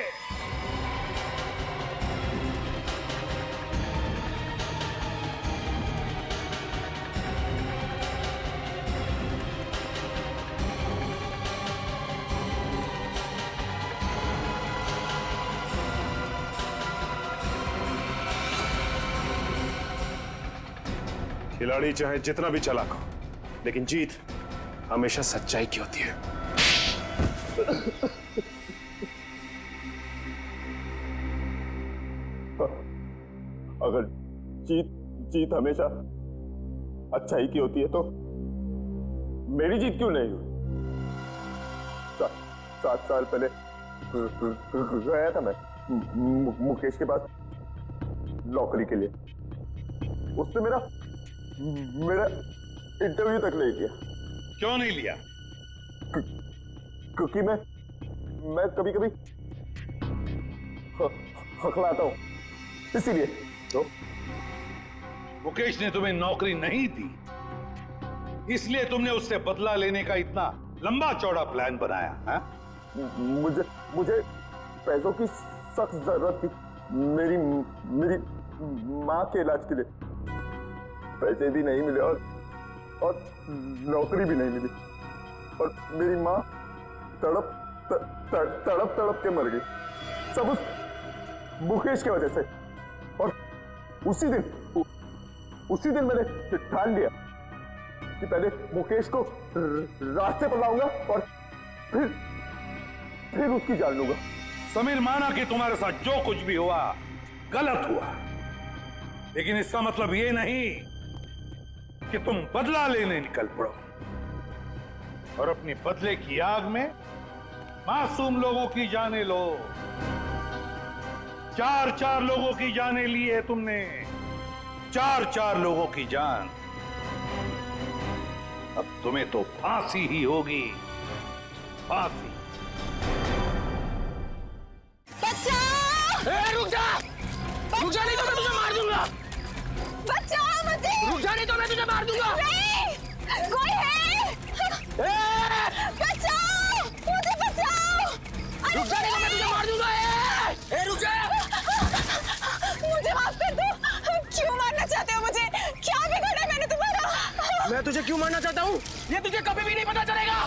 खिलाड़ी चाहे जितना भी चालाक हो, लेकिन जीत हमेशा सच्चाई की होती है। अगर जीत हमेशा अच्छाई की होती है तो मेरी जीत क्यों नहीं हुई? 7 साल पहले गया था मैं मुकेश के पास नौकरी के लिए। उसने मेरा इंटरव्यू तक नहीं लिया। क्यों नहीं लिया? क्योंकि मैं कभी कभी हकलाता हूं, इसीलिए। तो मुकेश ने तुम्हें नौकरी नहीं दी, इसलिए तुमने उससे बदला लेने का इतना लंबा चौड़ा प्लान बनाया है? मुझे पैसों की सख्त जरूरत थी। मेरी माँ के इलाज के लिए पैसे भी नहीं मिले और नौकरी भी नहीं मिली, और मेरी माँ तड़प के मर गई, सब उस मुकेश की वजह से। और उसी दिन मैंने ठान लिया कि पहले मुकेश को रास्ते पर लाऊंगा और फिर उसकी जान लूंगा। समीर, माना कि तुम्हारे साथ जो कुछ भी हुआ गलत हुआ, लेकिन इसका मतलब ये नहीं कि तुम बदला लेने निकल पड़ो और अपनी बदले की आग में मासूम लोगों की जानें लो। 4 लोगों की जानें ली है तुमने, 4 लोगों की जान। अब तुम्हें तो फांसी ही होगी, फांसी। रुक जा! रुक जा, नहीं तो मैं तुझे मार दूंगा। बचाओ मुझे! रुक जा, नहीं तो मैं तुझे मार दूंगा। कोई है? बचाओ! मुझे बचाओ! रुक जा, नहीं तो मैं तुझे मार दूंगा। रुक जा! मुझे माफ कर दो। क्यों मारना चाहते हो मुझे? क्या बिगाड़ा मैंने तुम्हारा? मैं तुझे क्यों मारना चाहता हूँ ये तुझे कभी भी नहीं पता चलेगा।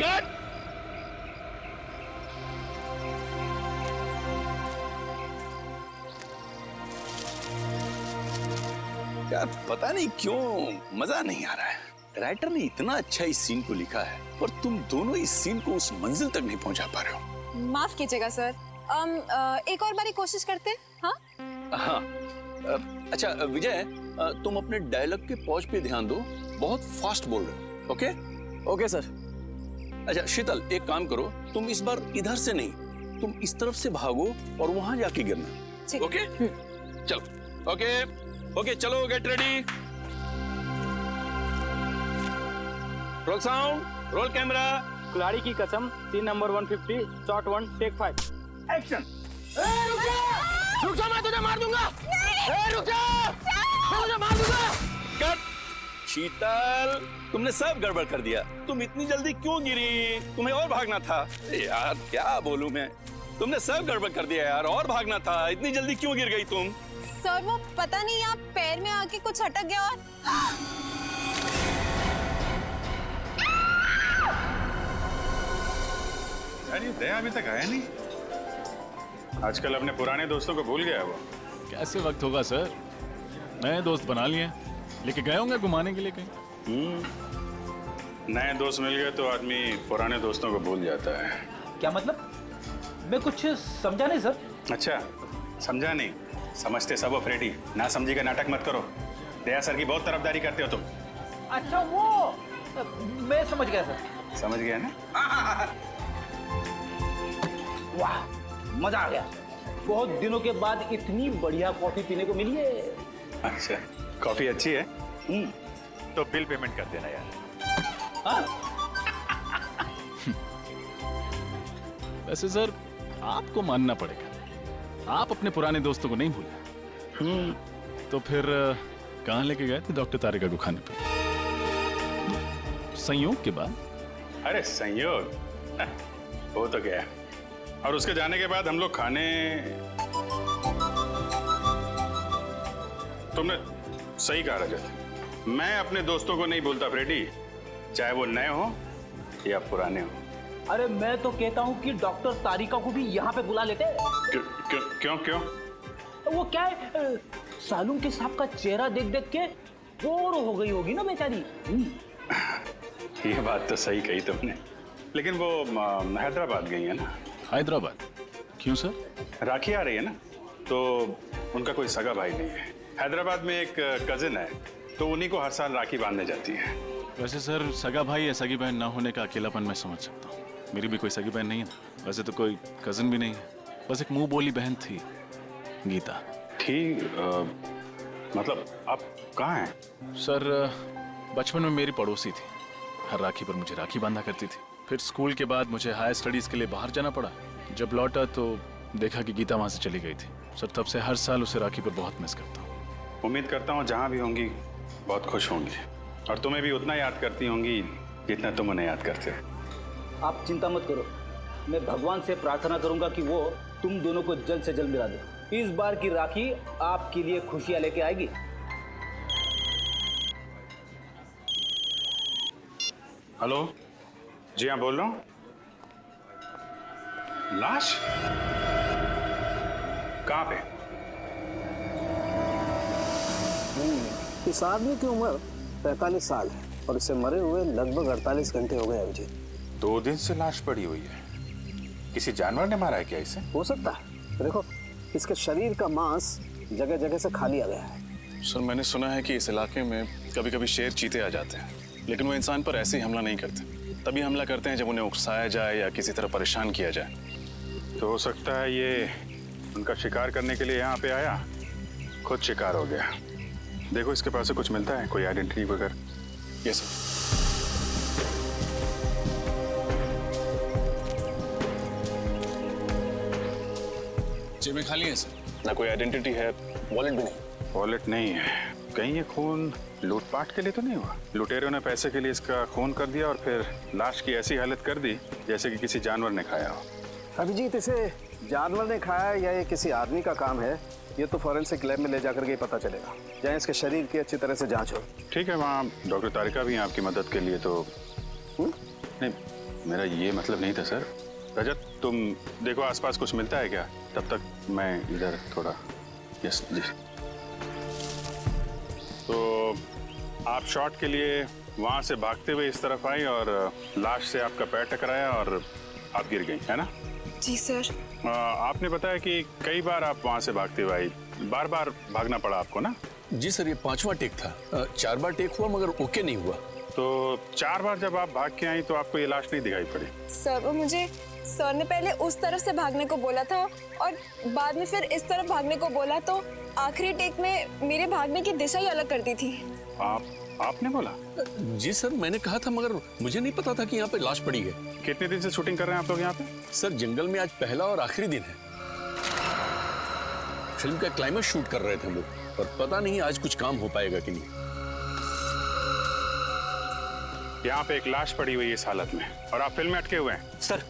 कट! यार पता नहीं क्यों मजा नहीं आ रहा है। राइटर ने इतना अच्छा इस सीन को लिखा है और तुम दोनों इस सीन को उस मंजिल तक नहीं पहुंचा पा रहे हो। माफ कीजिएगा सर, एक और बारी कोशिश करते हैं। हाँ हाँ, अच्छा विजय, तुम अपने डायलॉग के पॉज पे ध्यान दो, बहुत फास्ट बोल रहे हो। Okay okay sir. अच्छा शीतल, एक काम करो, तुम इस बार इधर से नहीं, तुम इस तरफ से भागो और वहां जाके गिरना। ओके चलो। ओके ओके चलो, get ready, roll sound, roll camera. कुल्हाड़ी की कसम, scene number 150, shot 1, take 5, action. रुक जा, मैं तुझे मार दूंगा। रुक जा, मैं तुझे मार दूंगा। कट। शीतल, तुमने सब गड़बड़ कर दिया। तुम इतनी जल्दी क्यों गिरी? तुम्हें और भागना था। यार क्या बोलूं मैं, तुमने सब गड़बड़ कर दिया यार, और भागना था। इतनी जल्दी क्यों गिर गई तुम? सर वो पता नहीं आप पैर में आके कुछ अटक गया और यार ये दया अभी तक आया नहीं। आजकल अपने पुराने दोस्तों को भूल गया वो। कैसे वक्त होगा सर, नए दोस्त बना लिए, लेके गए होंगे घुमाने के लिए कहीं। नए दोस्त मिल गए तो आदमी पुराने दोस्तों को भूल जाता है। क्या मतलब? मैं कुछ समझा नहीं सर। अच्छा समझा नहीं, समझते सब हो फ्रेडी। ना समझी का नाटक मत करो। दया सर की बहुत तरफदारी करते हो तुम। अच्छा वो मैं समझ गया सर। समझ गया ना? वाह मजा आ गया, बहुत दिनों के बाद इतनी बढ़िया कॉफी पीने को मिली है। अच्छा कॉफी अच्छी है? तो बिल पेमेंट कर देना यार। वैसे सर आपको मानना पड़ेगा, आप अपने पुराने दोस्तों को नहीं भूले। तो फिर कहाँ लेके गए थे डॉक्टर तारिका को खाने पे? संयोग के बाद? अरे संयोग वो तो गया, और उसके जाने के बाद हम लोग खाने। तुमने सही कहा रजत, मैं अपने दोस्तों को नहीं भूलता फ्रेडी, चाहे वो नए हो या पुराने हो। अरे मैं तो कहता हूँ कि डॉक्टर तारिका को भी यहाँ पे बुला लेते। क्यों क्यों? वो क्या है, सालून के साहब का चेहरा देख देख के बोर हो गई होगी ना बेचारी। ये बात तो सही कही तुमने, लेकिन वो हैदराबाद गई है ना। हैदराबाद क्यों सर? राखी आ रही है ना, तो उनका कोई सगा भाई नहीं है। हैदराबाद में एक कजिन है, तो उन्हीं को हर साल राखी बांधने जाती है। वैसे सर सगा भाई या सगी बहन ना होने का अकेलापन मैं समझ सकता हूँ। मेरी भी कोई सगी बहन नहीं है ना, वैसे तो कोई कजिन भी नहीं है, बस एक मुंह बोली बहन थी, गीता। ठीक, मतलब आप कहाँ हैं? सर बचपन में मेरी पड़ोसी थी, हर राखी पर मुझे राखी बांधा करती थी। फिर स्कूल के बाद मुझे हायर स्टडीज के लिए बाहर जाना पड़ा। जब लौटा तो देखा कि गीता वहां से चली गई थी। सर तब से हर साल उसे राखी पर बहुत मिस करता हूँ। उम्मीद करता हूँ जहाँ भी होंगी बहुत खुश होंगी, और तुम्हें भी उतना याद करती होंगी जितना तुम उन्हें याद करते हो। आप चिंता मत करो, मैं भगवान से प्रार्थना करूंगा कि वो तुम दोनों को जल्द से जल्द मिला दे। इस बार की राखी आपके लिए खुशियां लेके आएगी। हेलो, जी हाँ बोल रहा हूँ। लाश कहाँ पे? इस आदमी की उम्र 45 साल है और इसे मरे हुए लगभग 48 घंटे हो गए अभिजीत। 2 दिन से लाश पड़ी हुई है। किसी जानवर ने मारा है क्या इसे? हो सकता है। देखो, इसके शरीर का मांस जगह जगह से खा लिया गया है। सर, मैंने सुना है कि इस इलाके में कभी कभी शेर चीते आ जाते हैं, लेकिन वो इंसान पर ऐसे ही हमला नहीं करते। तभी हमला करते हैं जब उन्हें उकसाया जाए या किसी तरह परेशान किया जाए। तो हो सकता है ये उनका शिकार करने के लिए यहाँ पे आया, खुद शिकार हो गया। देखो इसके पास से कुछ मिलता है, कोई आइडेंटिटी वगैरह? Yes sir. जेबें खाली हैं सर। ना कोई आइडेंटिटी है, वॉलेट भी नहीं। वॉलेट नहीं है। कहीं ये खून लूटपाट के लिए तो नहीं हुआ? लुटेरों ने पैसे के लिए इसका खून कर दिया और फिर लाश की ऐसी हालत कर दी जैसे कि किसी जानवर ने खाया हो। अभिजीत, इसे जानवर ने खाया या ये किसी आदमी का काम है, ये तो फॉरेंसिक लैब में ले जाकर के पता चलेगा, जहाँ इसके शरीर की अच्छी तरह से जांच हो। ठीक है, वहाँ डॉक्टर तारिका भी हैं आपकी मदद के लिए। तो नहीं, मेरा ये मतलब नहीं था सर। रजत, तुम देखो आसपास कुछ मिलता है क्या, तब तक मैं इधर थोड़ा। यस जी। तो आप शॉट के लिए वहाँ से भागते हुए इस तरफ आई और लाश से आपका पैर टकराया और आप गिर गई, है ना? जी सर। आपने बताया कि कई बार आप वहाँ से भागते हुए आई, बार बार भागना पड़ा आपको ना? जी सर, ये 5वां टेक था। 4 बार टेक हुआ मगर ओके नहीं हुआ। तो 4 बार जब आप भाग के आई तो आपको ये लाश नहीं दिखाई पड़ी? सर, वो मुझे सर ने पहले उस तरफ से भागने को बोला था और बाद में फिर इस तरफ भागने को बोला, तो आखिरी टेक में मेरे भागने की दिशा ही अलग कर दी थी। आपने बोला? जी सर, मैंने कहा था मगर मुझे नहीं पता था कि यहाँ पे लाश पड़ी है। कितने दिन से शूटिंग कर रहे हैं आप लोग यहाँ पे? सर, जंगल में आज पहला और आखिरी दिन है। फिल्म का क्लाइमेक्स शूट कर रहे थे हम लोग, पर पता नहीं आज कुछ काम हो पाएगा कि नहीं। यहाँ पे एक लाश पड़ी हुई है इस हालत में और आप फिल्म में अटके हुए हैं। सर,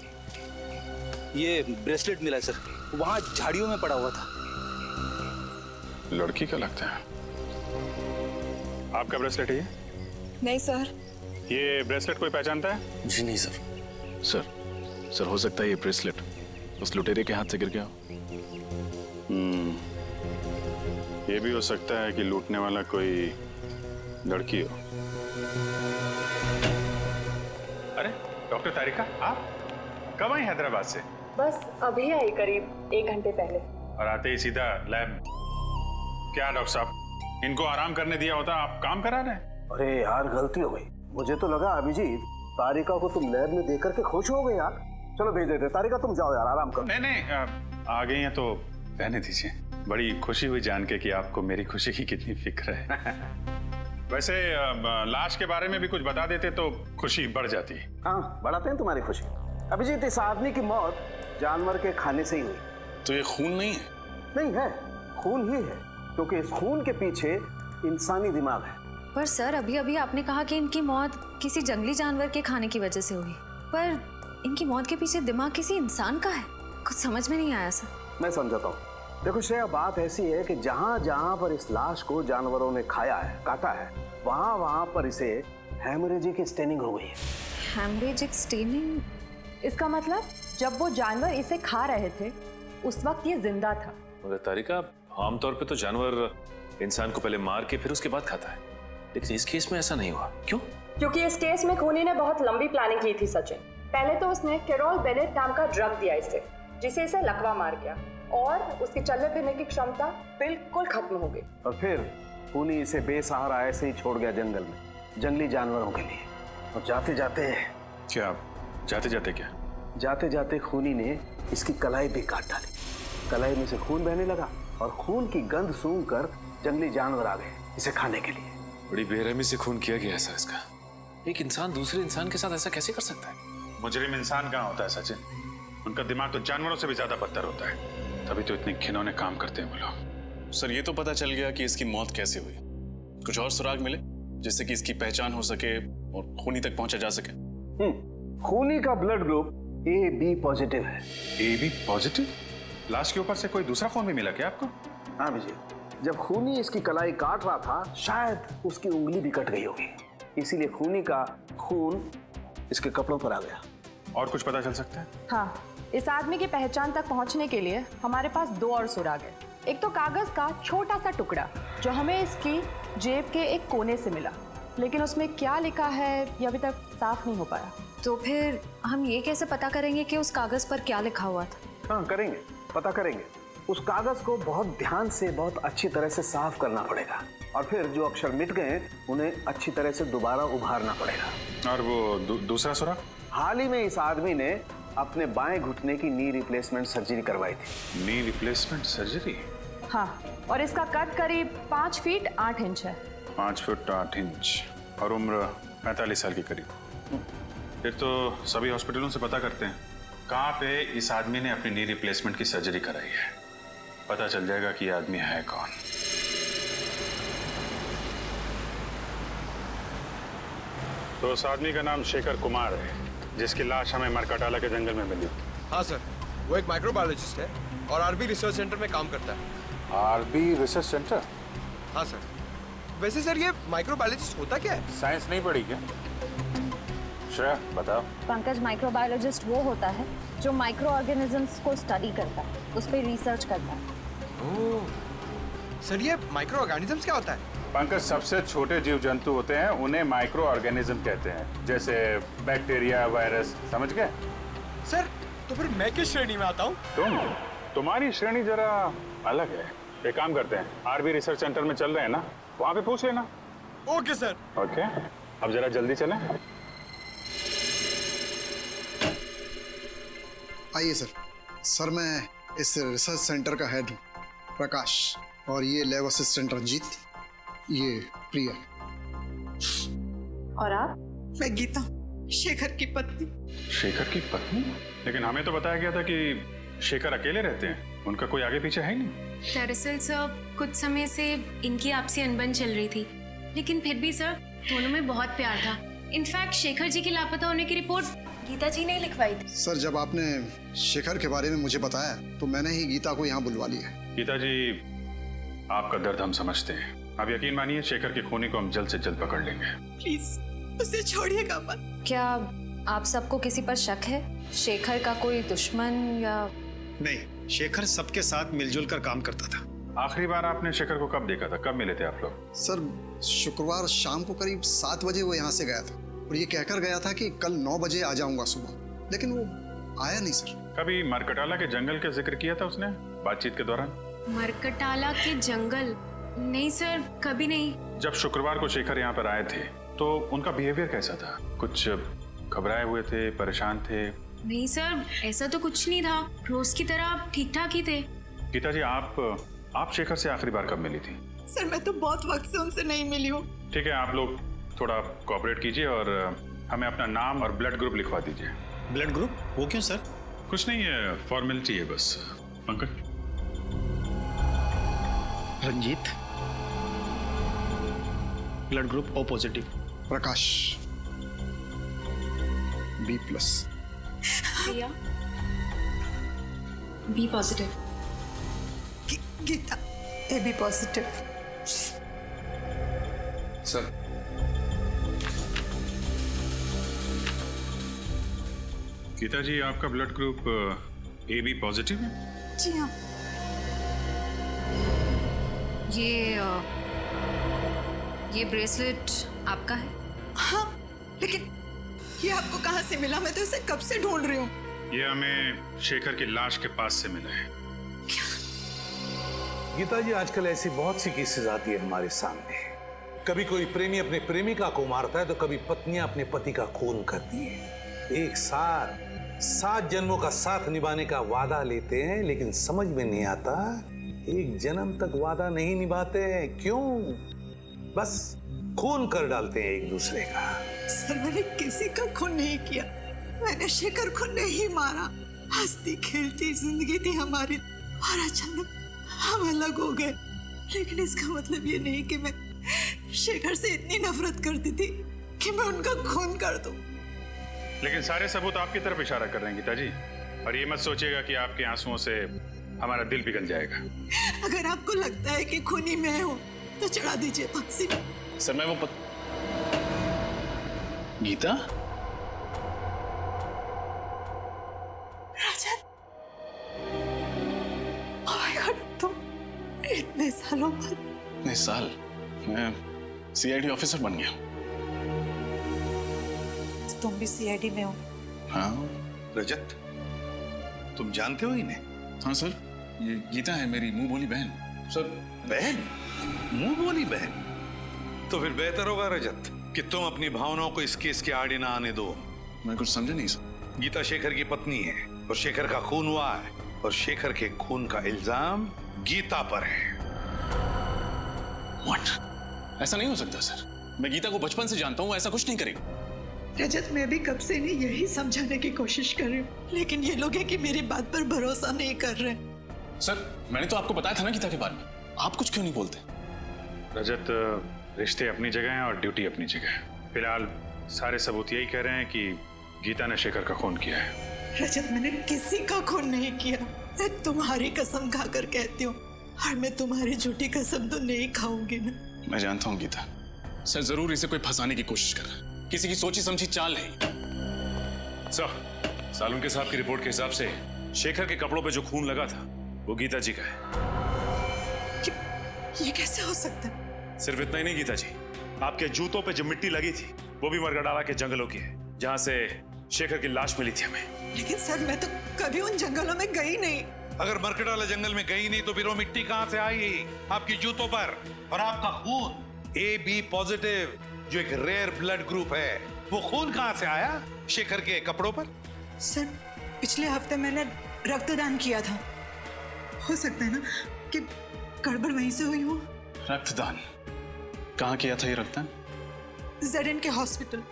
ये ब्रेसलेट मिला है सर, वहाँ झाड़ियों में पड़ा हुआ था। लड़की का लगता है। आपका ब्रेसलेट है ये? नहीं सर। ये ब्रेसलेट कोई पहचानता है? जी नहीं सर। सर, हो सकता है ये ब्रेसलेट उस लुटेरे के हाथ से गिर गया हो। ये भी हो सकता है कि लूटने वाला कोई लड़की हो। अरे डॉक्टर तारिका, आप कब आई हैदराबाद से? बस अभी आई, करीब 1 घंटे पहले। और आते ही सीधा लैब? क्या डॉक्टर साहब, इनको आराम करने दिया होता, आप काम करा रहे हैं? अरे यार, गलती हो गई। मुझे तो लगा अभिजीत तारिका को तुम लैब में देख करके खुश हो गए यार। चलो भेज देते। तारिका तुम जाओ यार, आराम करो। नहीं, आ गई हैं तो रहने दीजिए। बड़ी खुशी हुई जान के कि आपको मेरी खुशी की कितनी फिक्र है। वैसे लाश के बारे में भी कुछ बता देते तो खुशी बढ़ जाती। हाँ, बढ़ाते हैं तुम्हारी खुशी। अभिजीत, इस आदमी की मौत जानवर के खाने से ही हुई। तो ये खून नहीं है? नहीं है, खून ही है, क्योंकि इस खून के पीछे इंसानी दिमाग है। पर सर, अभी अभी आपने कहा कि इनकी मौत किसी जंगली जानवर के खाने की वजह से हुई, पर इनकी मौत के पीछे दिमाग किसी इंसान का है। कुछ समझ में नहीं आया सर। मैं समझाता हूँ। देखो श्रेया, बात ऐसी है कि जहाँ जहाँ पर इस लाश को जानवरों ने खाया है, काटा है, वहाँ वहाँ पर इसे हेमरेजिक स्टेनिंग हो गई है। Haemorrhagic staining? इसका मतलब जब वो जानवर इसे खा रहे थे उस वक्त ये जिंदा था। मगर तारिका, आमतौर पे तो जानवर इंसान को पहले मार के फिर उसके बाद खाता है, लेकिन इस केस में ऐसा नहीं हुआ। क्यों? क्योंकि इस केस में खूनी ने बहुत लंबी प्लानिंग की थी सचिन। पहले तो उसने कैरोल बेनेट नाम का ड्रग दिया इसे, जिसे इसे लकवा मार गया और उसकी चलने फिरने की क्षमता बिल्कुल खत्म हो गई। और फिर खूनी इसे बेसहारा ऐसे ही छोड़ गया जंगल में, जंगली जानवरों के लिए। और जाते जाते जाते जाते खूनी ने इसकी कलाई भी काट डाली। कलाई में से खून बहने लगा और खून की गंध सूंघकर जंगली जानवर आ गए इसे खाने के लिए। बड़ी बेरहमी से खून किया गया ऐसा इसका। एक इंसान दूसरे इंसान के साथ ऐसा कैसे कर सकता है? मुजरिम इंसान कहाँ होता है सचिन? उनका दिमाग तो जानवरों से भी ज्यादा बदतर होता है, तभी तो इतने घिनौने काम करते हैं वो लोग। सर, ये तो पता चल गया कि इसकी मौत कैसे हुई। कुछ और सुराग मिले जिससे कि इसकी पहचान हो सके और खूनी तक पहुंचा जा सके? खूनी का ब्लड ग्रुप AB पॉजिटिव है। AB positive? लाश के ऊपर से कोई दूसरा खून भी मिला क्या आपको? हाँ विजय, जब खूनी इसकी कलाई काट रहा था शायद उसकी उंगली भी कट गई होगी, इसीलिए खूनी का खून इसके कपड़ों पर आ गया। और कुछ पता चल सकता है? हाँ, इस आदमी की पहचान तक पहुंचने के लिए हमारे पास 2 और सुराग है। एक तो कागज का छोटा सा टुकड़ा जो हमें इसकी जेब के एक कोने से मिला, लेकिन उसमें क्या लिखा है ये अभी तक साफ नहीं हो पाया। तो फिर हम ये कैसे पता करेंगे कि उस कागज पर क्या लिखा हुआ था? हाँ करेंगे, पता करेंगे। उस कागज को बहुत ध्यान से, बहुत अच्छी तरह से साफ करना पड़ेगा और फिर जो अक्षर मिट गए उन्हें अच्छी तरह से दोबारा उभारना पड़ेगा। और वो दूसरा सुराग? हाल ही में इस आदमी ने अपने बाएं घुटने की नी रिप्लेसमेंट सर्जरी करवाई थी। Knee replacement surgery? हाँ, और इसका कद करीब 5 फीट 8 इंच है। 5 फुट 8 इंच और उम्र 45 साल के करीब। फिर तो सभी हॉस्पिटलों से पता करते हैं कहाँ पे इस आदमी ने अपनी नी रिप्लेसमेंट की सर्जरी कराई है, पता चल जाएगा कि ये आदमी है कौन। तो उस आदमी का नाम शेखर कुमार है, जिसकी लाश हमें मरकटाला के जंगल में मिली। हाँ सर, वो एक माइक्रोबायोलॉजिस्ट है और आरबी रिसर्च सेंटर में काम करता है। RB research center? हाँ सर। वैसे सर ये माइक्रोबायोलॉजिस्ट होता क्या है? साइंस नहीं पढ़ी क्या? श्रेया बताओ। पंकज, माइक्रोबायोलॉजिस्ट वो होता है जो माइक्रो ऑर्गेनिजम्स को स्टडी करता है, उस पर रिसर्च करता है। ओह, सर ये माइक्रो ऑर्गेनिजम्स क्या होता है? पंकज, सबसे छोटे जीव जंतु होते हैं उन्हें माइक्रो ऑर्गेनिज्म कहते हैं, जैसे बैक्टीरिया, वायरस, समझ गए? सर तो फिर मैं किस श्रेणी में आता हूँ? तुम्हारी श्रेणी जरा अलग है। एक काम करते हैं, आरबी रिसर्च सेंटर में चल रहे हैं ना, वहाँ पे पूछ लेना। Okay sir. ओके, अब जरा जल्दी चलें। आइए सर। सर मैं इस रिसर्च सेंटर का हेड हूँ, प्रकाश, और ये लैब असिस्टेंट रंजीत, ये प्रिया। और आप? मैं गीता, शेखर की पत्नी। शेखर की पत्नी? लेकिन हमें तो बताया गया था कि शेखर अकेले रहते हैं, उनका कोई आगे पीछे है ही नहीं। दरअसल सर कुछ समय से इनकी आपसी अनबन चल रही थी, लेकिन फिर भी सर दोनों में बहुत प्यार था। इनफैक्ट शेखर जी के लापता होने की रिपोर्ट गीता जी ने लिखवाई थी। सर जब आपने शेखर के बारे में मुझे बताया तो मैंने ही गीता को यहाँ बुलवा लिया। गीता जी, आपका दर्द हम समझते हैं। आप यकीन मानिए, शेखर के खूनी को हम जल्द से जल्द पकड़ लेंगे। प्लीज उसे छोड़िएगा मत। क्या आप सबको किसी पर शक है? शेखर का कोई दुश्मन या? नहीं, शेखर सबके साथ मिलजुल कर काम करता था। आखिरी बार आपने शेखर को कब देखा था? कब मिले थे आप लोग? सर शुक्रवार शाम को करीब 7 बजे वो यहाँ से गया था और ये कहकर गया था कि कल 9 बजे आ जाऊंगा सुबह, लेकिन वो आया नहीं सर। कभी मरकटाला के जंगल का जिक्र किया था उसने बातचीत के दौरान? मरकटाला के जंगल? नहीं सर, कभी नहीं। जब शुक्रवार को शेखर यहाँ पर आए थे तो उनका बिहेवियर कैसा था? कुछ घबराए हुए थे, परेशान थे? नहीं सर, ऐसा तो कुछ नहीं था, रोज की तरह ठीक ठाक ही थे। गीता जी, आप शेखर से आखिरी बार कब मिली थी? सर मैं तो बहुत वक्त से उनसे नहीं मिली हूँ। ठीक है, आप लोग थोड़ा कोऑपरेट कीजिए और हमें अपना नाम और ब्लड ग्रुप लिखवा दीजिए। Blood group? वो क्यों सर? कुछ नहीं है, फॉर्मेलिटी है बस। Pankaj. Ranjit, blood group O positive. Prakash B+। Priya B positive. Geeta AB positive. Sir Geeta ji, आपका ब्लड ग्रुप AB पॉजिटिव है? जी हाँ। ये ब्रेसलेट आपका है? हाँ, लेकिन ये आपको कहाँ से मिला? मैं तो इसे कब से ढूंढ रही हूँ। ये हमें शेखर की लाश के पास से मिला है। गीता जी, आजकल ऐसी बहुत सी केसेस आती है हमारे सामने। कभी कोई प्रेमी अपने प्रेमिका को मारता है तो कभी पत्नियां अपने पति का खून करती है। एक साथ 7 जन्मों का साथ निभाने का वादा लेते हैं, लेकिन समझ में नहीं आता एक जन्म तक वादा नहीं निभाते हैं। क्यों? बस खून कर डालते हैं एक दूसरे का। सर मैंने किसी का खून नहीं किया, मैंने शेखर को नहीं मारा। हंसती खेलती जिंदगी थी हमारी और अचानक हम अलग हो गए। लेकिन इसका मतलब ये नहीं कि मैं शेखर से इतनी नफरत करती थी कि मैं उनका खून कर दूं। लेकिन सारे सबूत आपकी तरफ इशारा कर रहे हैं गीता जी, और ये मत सोचिएगा कि आपके आंसुओं से हमारा दिल पिघल जाएगा। अगर आपको लगता है कि खूनी मैं हूं तो चढ़ा दीजिए फांसी। सर मैं वो गीता? राजन, ओह माय गॉड, तुम इतने सालों बाद। इतने साल? मैं सीआईडी ऑफिसर बन गया। तुम भी सीआईडी में हो? हाँ। रजत, तुम जानते हो इन्हें? हाँ सर, ये गीता है मेरी मुंह बोली बहन। सर बहन? मुंह बोली बहन? तो फिर बेहतर होगा रजत कि तुम अपनी भावनाओं को इस केस के आड़े ना आने दो। मैं कुछ समझा नहीं सर। गीता शेखर की पत्नी है और शेखर का खून हुआ है और शेखर के खून का इल्जाम गीता पर है। What? ऐसा नहीं हो सकता सर। मैं गीता को बचपन से जानता हूँ, ऐसा कुछ नहीं करेगी। रजत, मैं भी कब से नहीं यही समझाने की कोशिश कर रही हूँ, लेकिन ये लोग हैं कि मेरी बात पर भरोसा नहीं कर रहे। सर मैंने तो आपको बताया था ना गीता के बारे में, आप कुछ क्यों नहीं बोलते? रजत, रिश्ते अपनी जगह हैं और ड्यूटी अपनी जगह है। फिलहाल सारे सबूत यही कह रहे हैं कि गीता ने शेखर का खून किया है। रजत, मैंने किसी का खून नहीं किया। मैं तुम्हारी कसम खाकर कहती हूँ, और मैं तुम्हारी झूठी कसम तो नहीं खाऊंगी ना। मैं जानता हूँ गीता, सर जरूर इसे कोई फंसाने की कोशिश कर रहा है, किसी की सोची समझी चाल है। सर, सालुंके साहब की रिपोर्ट के हिसाब से शेखर के कपड़ों पे जो खून लगा था वो गीता जी का है। ये कैसे हो सकता है? सिर्फ इतना ही नहीं गीता जी, आपके जूतों पे जो मिट्टी लगी थी वो भी मरगडाला के जंगलों की है, जहां से शेखर की लाश मिली थी हमें। लेकिन सर, मैं तो कभी उन जंगलों में गई नहीं। अगर मरकटाला जंगल में गई नहीं तो फिर वो मिट्टी कहां से आई आपकी जूतों पर? और आपका खून AB पॉजिटिव जो एक रेयर ब्लड ग्रुप है, वो खून कहां से आया शेखर के कपड़ों पर? सर, पिछले हफ्ते मैंने रक्तदान किया था, हो सकता है ना कि गड़बड़ वहीं से हुई हो। रक्तदान? कहाँ किया था ये रक्तदान? ZN के हॉस्पिटल।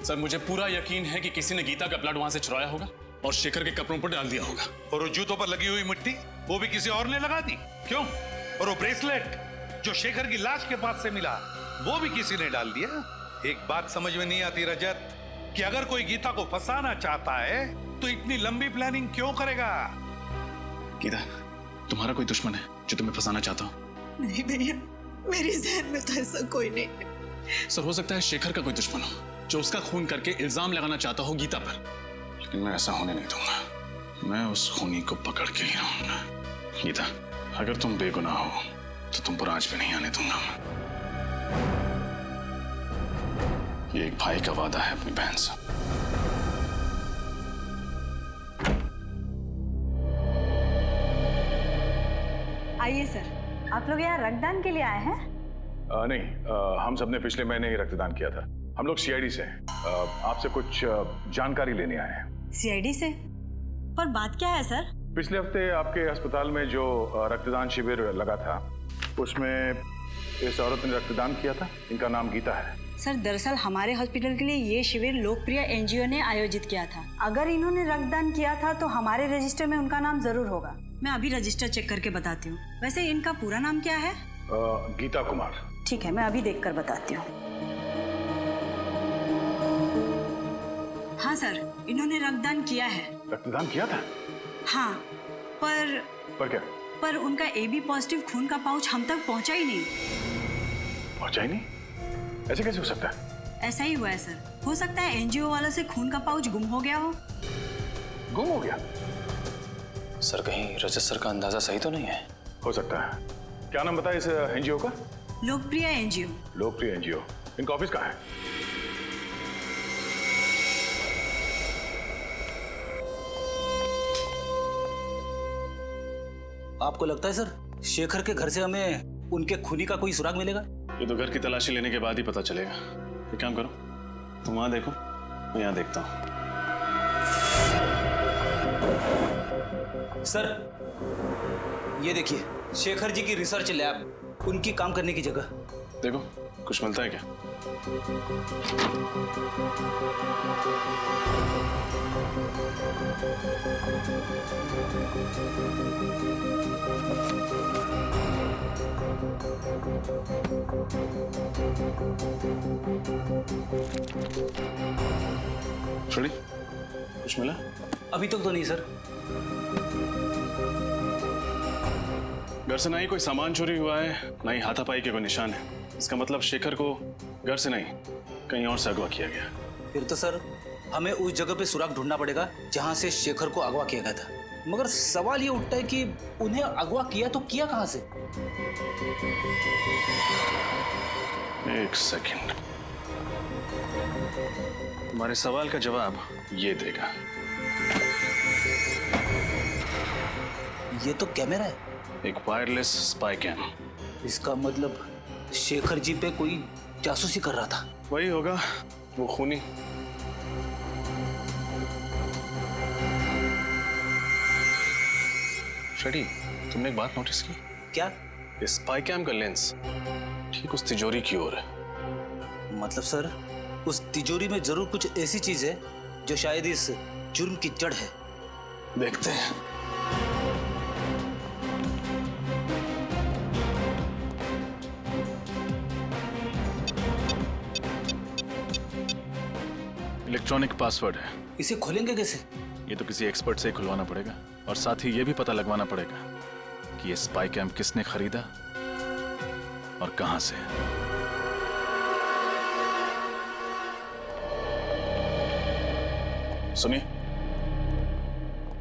सर मुझे पूरा यकीन है कि किसी ने गीता का ब्लड वहां से चुराया होगा और शेखर के कपड़ों पर डाल दिया होगा। और वो जूतों पर लगी हुई मिट्टी वो भी किसी और ने लगा दी? क्यों? और वो ब्रेसलेट जो शेखर की लाश के पास से मिला वो भी किसी ने डाल दिया? एक बात समझ में नहीं आती रजत, कि अगर कोई गीता को फंसाना चाहता है तो इतनी लंबी प्लानिंग क्यों करेगा? गीता, तुम्हारा कोई दुश्मन है जो तुम्हें फंसाना चाहता हो? नहीं भैया, मेरी जहन में तो ऐसा कोई नहीं है। सर हो सकता है शेखर का कोई दुश्मन हो जो उसका खून करके इल्जाम लगाना चाहता हो गीता पर, लेकिन मैं ऐसा होने नहीं दूंगा। मैं उस खूनी को पकड़ के ही रहूंगा। गीता, अगर तुम बेगुनाह हो तो तुम पर आज भी नहीं आने दूंगा। ये एक भाई का वादा है अपनी बहन से। आइए सर, आप लोग यहाँ रक्तदान के लिए आए हैं? नहीं, हम सबने पिछले महीने ही रक्तदान किया था। हम लोग CID से हैं। आपसे कुछ जानकारी लेने आए हैं। CID से? पर बात क्या है सर? पिछले हफ्ते आपके अस्पताल में जो रक्तदान शिविर लगा था उसमें इस औरत ने रक्तदान किया था। इनका नाम गीता है। सर दरअसल हमारे हॉस्पिटल के लिए ये शिविर लोकप्रिय NGO ने आयोजित किया था। अगर इन्होंने रक्तदान किया था तो हमारे रजिस्टर में उनका नाम जरूर होगा। मैं अभी रजिस्टर चेक करके बताती हूँ। वैसे इनका पूरा नाम क्या है? गीता कुमार। ठीक है, मैं अभी देखकर बताती हूँ। हाँ सर, इन्होंने रक्तदान किया है। रक्तदान किया था? हाँ, पर क्या? पर उनका AB पॉजिटिव खून का पाउच हम तक पहुंचा ही नहीं। पहुंचा ही नहीं? ऐसे कैसे हो सकता है? ऐसा ही हुआ है सर। हो सकता है NGO वालों से खून का पाउच गुम हो गया हो। गुम हो गया? सर कहीं रजत सर का अंदाजा सही तो नहीं है? हो सकता है। क्या नाम बताया इस NGO का? लोकप्रिय NGO। लोकप्रिय NGO। इनका ऑफिस कहाँ है? आपको लगता है सर शेखर के घर से हमें उनके खूनी का कोई सुराग मिलेगा? ये तो घर की तलाशी लेने के बाद ही पता चलेगा। एक काम करो, तुम वहां देखो, मैं यहाँ देखता हूँ। सर ये देखिए, शेखर जी की रिसर्च लैब, उनकी काम करने की जगह। देखो कुछ मिलता है क्या? छोड़ी, कुछ मिला? अभी तक तो नहीं सर। घर से ना ही कोई सामान चोरी हुआ है, ना ही हाथापाई के कोई निशान है। इसका मतलब शेखर को घर से नहीं कहीं और से अगवा किया गया। फिर तो सर हमें उस जगह पे सुराग ढूंढना पड़ेगा जहां से शेखर को अगवा किया गया था। मगर सवाल ये उठता है कि उन्हें अगवा किया तो किया कहां से? एक सेकंड, तुम्हारे सवाल का जवाब ये देगा। ये तो कैमरा है। एक वायरलेस स्पाई कैम। इसका मतलब शेखर जी पे कोई जासूसी कर रहा था। वही होगा, वो खूनी। शेडी, तुमने एक बात नोटिस की? क्या? इस स्पाई कैम का लेंस ठीक उस तिजोरी की ओर है। मतलब सर, उस तिजोरी में जरूर कुछ ऐसी चीज है जो शायद इस जुर्म की जड़ है। देखते हैं। इलेक्ट्रॉनिक पासवर्ड है। इसे खोलेंगे कैसे? ये तो किसी एक्सपर्ट से ही खुलवाना पड़ेगा, और साथ ही ये भी पता लगवाना पड़ेगा कि ये स्पाई कैम किसने खरीदा और कहां से। सुनिए,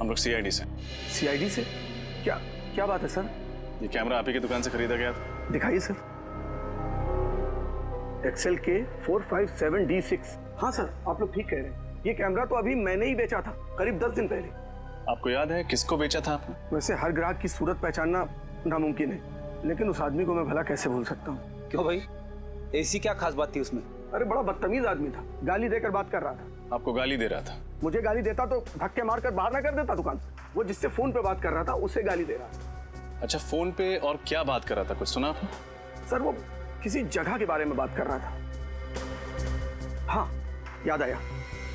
हम लोग सीआईडी से। सीआईडी से? क्या क्या बात है सर? ये कैमरा आप ही की दुकान से खरीदा गया था। दिखाइए सर। एक्सेल के 457D6। हाँ सर, आप लोग ठीक कह रहे हैं। ये कैमरा तो अभी मैंने ही बेचा था, करीब 10 दिन पहले। आपको याद है किसको बेचा था आपने? वैसे हर ग्राहक की सूरत पहचानना नामुमकिन है, लेकिन उस आदमी को मैं भला कैसे भूल सकता हूँ। क्यों भाई, ऐसी क्या खास बात थी उसमें? अरे बड़ा बदतमीज आदमी था, गाली देकर बात कर रहा था। आपको गाली दे रहा था? मुझे गाली देता तो धक्के मारकर बाहर ना कर देता दुकान से। वो जिससे फोन पे बात कर रहा था उसे गाली दे रहा था। अच्छा, फोन पे और क्या बात कर रहा था, कुछ सुना आपने? सर वो किसी जगह के बारे में बात कर रहा था। हाँ याद आया,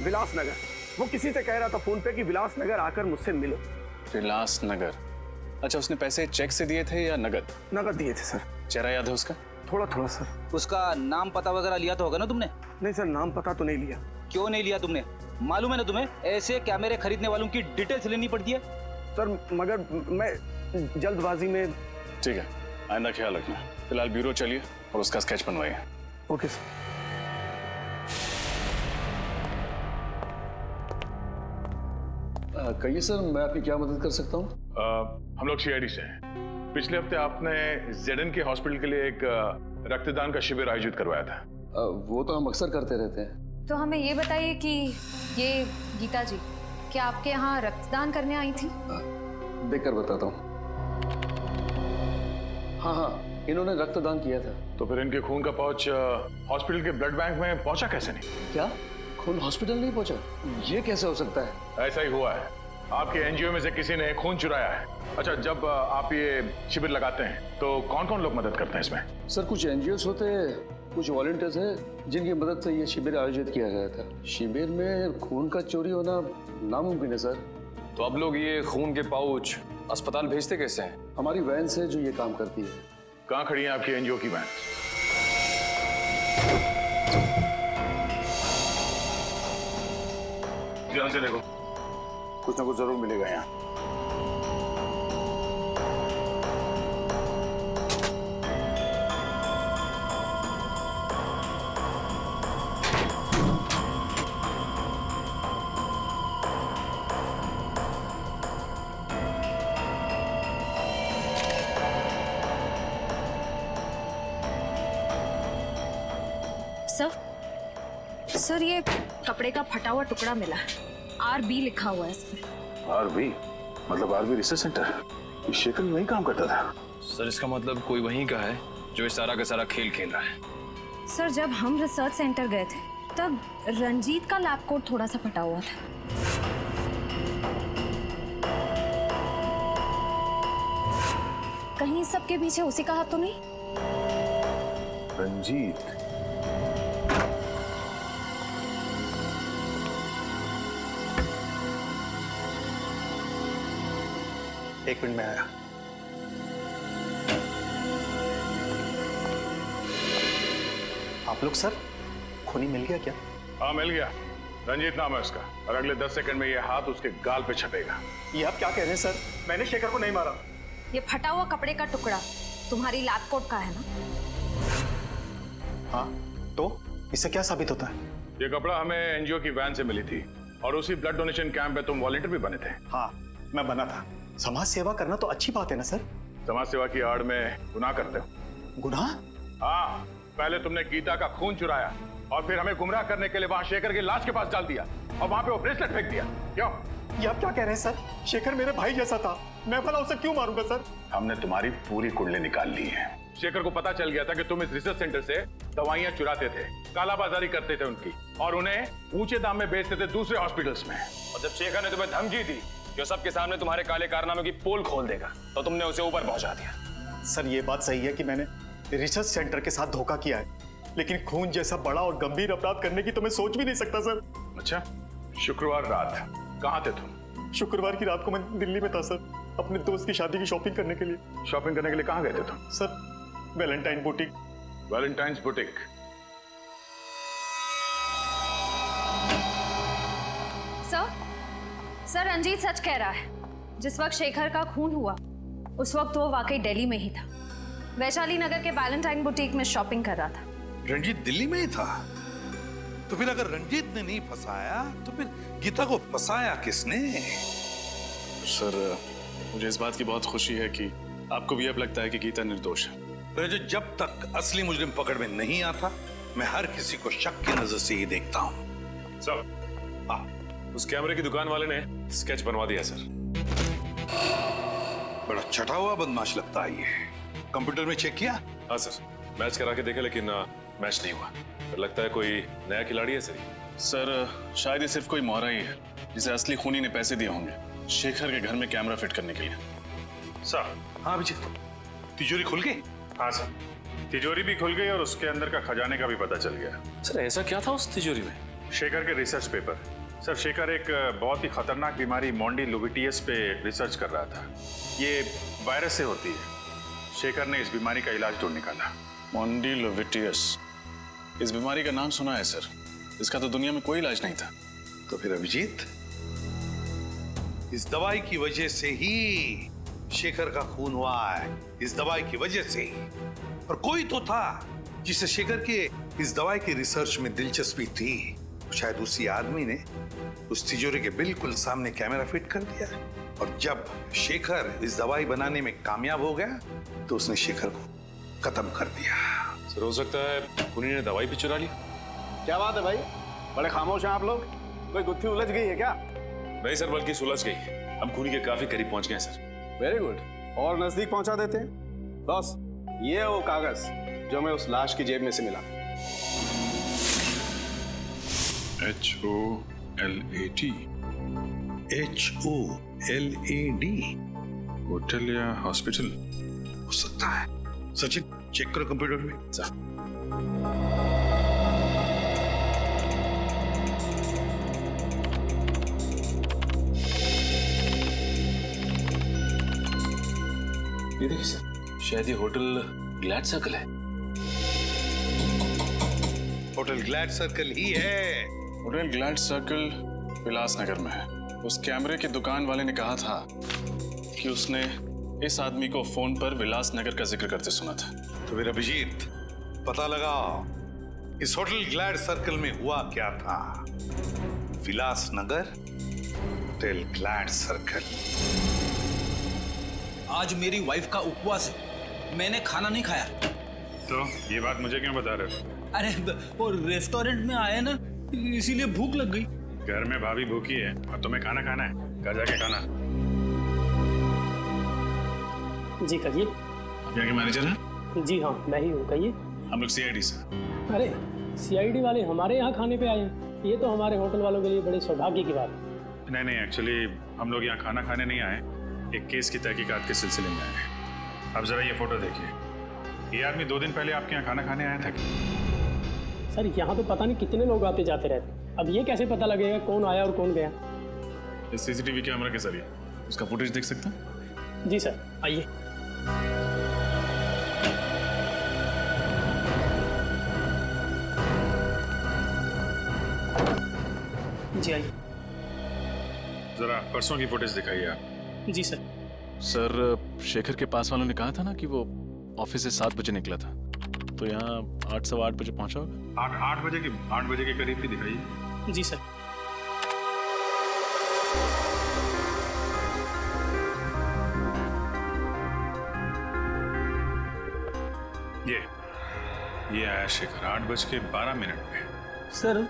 विलासनगर। वो किसी से कह रहा था फोन पे कि विलासनगर आकर मुझसे मिलो। विलासनगर? अच्छा, उसने पैसे चेक से दिए थे या नगद? नगद दिए थे सर। चेहरा याद है उसका? थोड़ा थोड़ा सर। उसका नाम पता वगैरह लिया तो होगा ना तुमने? नहीं सर, नाम पता तो नहीं लिया। क्यों नहीं लिया तुमने? मालूम है ना तुम्हें, ऐसे कैमरे खरीदने वालों की डिटेल्स लेनी पड़ती है। सर मगर मैं जल्दबाजी में। ठीक है, आइंदा ख्याल रखना। फिलहाल ब्यूरो चलिए और उसका स्केच बनवाइए। Okay sir. कहिए सर, मैं आपकी क्या मदद कर सकता हूँ? हम लोग सीआईडी से हैं। पिछले हफ्ते आपने जेडन के हॉस्पिटल के लिए एक रक्तदान का शिविर आयोजित करवाया था। वो तो हम अक्सर करते रहते हैं। तो हमें ये बताइए कि ये गीता जी क्या आपके यहाँ रक्तदान करने आई थी? देखकर बताता हूँ। हाँ हाँ, इन्होंने रक्तदान किया था। तो फिर इनके खून का पाउच हॉस्पिटल के ब्लड बैंक में पहुंचा कैसे नहीं? क्या खून हॉस्पिटल नहीं पहुंचा? ये कैसे हो सकता है? ऐसा ही हुआ है, आपके एनजीओ में से किसी ने खून चुराया है। अच्छा, जब आप ये शिविर लगाते हैं तो कौन कौन लोग मदद करते हैं इसमें? सर कुछ एनजीओस होते हैं, कुछ वॉलंटियर्स हैं जिनकी मदद से ये शिविर आयोजित किया गया था। शिविर में खून का चोरी होना नामुमकिन है सर। तो अब लोग ये खून के पाउच अस्पताल भेजते कैसे हैं? हमारी वैन से जो ये काम करती है। कहाँ खड़ी है आपकी एनजीओ की वैन? ध्यान से देखो, कुछ ना कुछ जरूर मिलेगा यहाँ। सर ये कपड़े का फटा हुआ टुकड़ा मिला है, RB लिखा हुआ है इसमें। आरबी मतलब आरबी रिसर्च सेंटर? शेखर वहीं काम करता था। सर इसका मतलब कोई वहीं का है जो इस सारा का सारा खेल खेल रहा है। सर जब हम रिसर्च सेंटर गए थे तब रंजीत का लैब कोट थोड़ा सा फटा हुआ था। कहीं सबके पीछे उसी का हाथ तो नहीं? रंजीत? एक मिनट में आया। आप लोग सर, खूनी मिल गया क्या? हाँ मिल गया, रंजीत नाम है उसका, और अगले 10 सेकंड में ये हाथ उसके गाल पे छपेगा। ये आप क्या कह रहे हैं सर? मैंने शेखर को नहीं मारा। ये फटा हुआ कपड़े का टुकड़ा तुम्हारी लैब कोट का है ना? हाँ, तो इससे क्या साबित होता है? ये कपड़ा हमें एनजीओ की वैन से मिली थी, और उसी ब्लड डोनेशन कैंप में तुम वॉलंटियर भी बने थे। हाँ, मैं बना था। समाज सेवा करना तो अच्छी बात है ना सर? समाज सेवा की आड़ में गुनाह करते हो। गुनाह? हाँ, पहले तुमने गीता का खून चुराया और फिर हमें गुमराह करने के लिए वहां शेखर की लाश के पास डाल दिया और वहां पे वो ब्रेसलेट फेंक दिया। क्यों? ये आप क्या कह रहे हैं सर? शेखर मेरे भाई जैसा था, मैं भला उसे क्यों मारूंगा सर? हमने तुम्हारी पूरी कुंडली निकाल ली है। शेखर को पता चल गया था कि तुम इस रिसर्च सेंटर से दवाइयां चुराते थे, कालाबाजारी करते थे उनकी, और उन्हें ऊंचे दाम में बेचते थे दूसरे हॉस्पिटल्स में। और जब शेखर ने तुम्हें धमकी दी जो सबके सामने तुम्हारे काले कारनामे की पोल खोल देगा, तो तुमने उसे ऊपर पहुंचा दिया। सर ये बात सही है कि मैंने रिसर्च सेंटर के साथ धोखा किया है, लेकिन खून जैसा बड़ा और गंभीर अपराध करने की तो मैं सोच भी नहीं सकता सर। अच्छा, शुक्रवार रात कहाँ थे तुम? शुक्रवार की रात को मैं दिल्ली में था सर, अपने दोस्त की शादी की शॉपिंग करने के लिए। शॉपिंग करने के लिए कहाँ गए थे तुम? Sir Valentine boutique. Valentine's boutique. Sir Ranjit सच कह रहा है। जिस वक्त शेखर का खून हुआ उस वक्त वो वाकई दिल्ली में ही था, वैशाली नगर के वैलेंटाइन बुटीक में शॉपिंग कर रहा था। रंजीत दिल्ली में ही था? तो फिर अगर रंजीत ने नहीं फंसाया तो फिर गीता को फंसाया किसने? सर मुझे इस बात की बहुत खुशी है कि आपको भी अब लगता है कि गीता निर्दोष है। तो जब तक असली मुजरिम पकड़ में नहीं आता मैं हर किसी को शक की नजर से ही देखता हूँ। सर, उस कैमरे की दुकान वाले ने स्केच बनवा दिया सर। बड़ा छटा हुआ बदमाश लगता है ये। कंप्यूटर में चेक किया? हाँ सर, मैच करा के देखा लेकिन मैच नहीं हुआ। सर लगता है कोई नया खिलाड़ी है सर शायद ये सिर्फ कोई मोहरा ही है जिसे असली खूनी ने पैसे दिए होंगे शेखर के घर में कैमरा फिट करने के लिए। सर। हाँ विजय, तिजोरी खुल गई? हाँ सर, तिजोरी भी खुल गई और उसके अंदर का खजाने का भी पता चल गया। सर ऐसा क्या था उस तिजोरी में? शेखर के रिसर्च पेपर। सर शेखर एक बहुत ही खतरनाक बीमारी मोंडिलोविटियस पे रिसर्च कर रहा था। ये वायरस से होती है। शेखर ने इस बीमारी का इलाज ढूंढ निकाला। मोंडिलोविटियस, इस बीमारी का नाम सुना है सर, इसका तो दुनिया में कोई इलाज नहीं था। तो फिर अभिजीत, इस दवाई की वजह से ही शेखर का खून हुआ है, इस दवाई की वजह से ही। और कोई तो था जिसे शेखर के इस दवाई की रिसर्च में दिलचस्पी थी। शायद उसी आदमी ने उस तिजोरी के बिल्कुल सामने कैमरा फिट कर दिया, और जब शेखर इस दवाई बनाने में कामयाब हो गया तो उसने शेखर को खत्म कर दिया। सर हो सकता है खूनी ने दवाई भी चुरा ली। क्या बात है भाई, बड़े खामोश हैं आप लोग? कोई गुत्थी उलझ गई है क्या? नहीं सर, बल्कि सुलझ गई। हम खूनी के काफी करीब पहुंच गए हैं सर। वेरी गुड, और नजदीक पहुंचा देते हैं। बॉस, ये है वो कागज जो मैं उस लाश की जेब में से मिला। HOLAD। HOLAD? होटल या हॉस्पिटल हो सकता है। सचिन चेक करो कंप्यूटर में। ये देखिए सर, शायद ये होटल ग्लैड सर्कल है। होटल ग्लैड सर्कल ही है। होटल ग्लैड सर्कल विलास नगर में है। उस कैमरे के दुकान वाले ने कहा था कि उसने इस आदमी को फोन पर विलास नगर का जिक्र करते सुना था। तो फिर अभिजीत, पता लगाओ इस होटल ग्लैड सर्कल में हुआ क्या था। विलास नगर, होटल ग्लैड सर्कल। आज मेरी वाइफ का उपवास है, मैंने खाना नहीं खाया। तो ये बात मुझे क्यों बता रहे हो? अरे वो रेस्टोरेंट में आए ना, इसीलिए भूख लग गई। घर में भाभी भूखी है और तुम्हें खाना खाना है, घर जाके खाना। जी कहिए। आप यहाँ के मैनेजर हैं? जी हाँ, मैं ही हूँ, कहिए। हम लोग CID से। अरे CID वाले हमारे यहाँ खाने पे आए हैं, ये तो हमारे होटल वालों के लिए बड़े सौभाग्य की बात है। नहीं, एक्चुअली हम लोग यहाँ खाना खाने नहीं आए, एक केस की तहकीकात के सिलसिले में आए हैं। अब जरा ये फोटो देखिए। ये आदमी 2 दिन पहले आपके यहाँ खाना खाने आया था क्या? सर यहाँ तो पता नहीं कितने लोग आते जाते रहते, अब ये कैसे पता लगेगा कौन आया और कौन गया? इस CCTV कैमरा के जरिए उसका फुटेज देख सकते हैं? जी सर, आइए। जी आइए। जरा परसों की फुटेज दिखाइए आप। जी सर। सर शेखर के पास वालों ने कहा था ना कि वो ऑफिस से 7 बजे निकला था, तो यहाँ 8 सवा 8 बजे पहुंचा होगा। 8 बजे के करीब ही दिखाइए। जी सर। ये आया शेखर 8:12 पे। सर,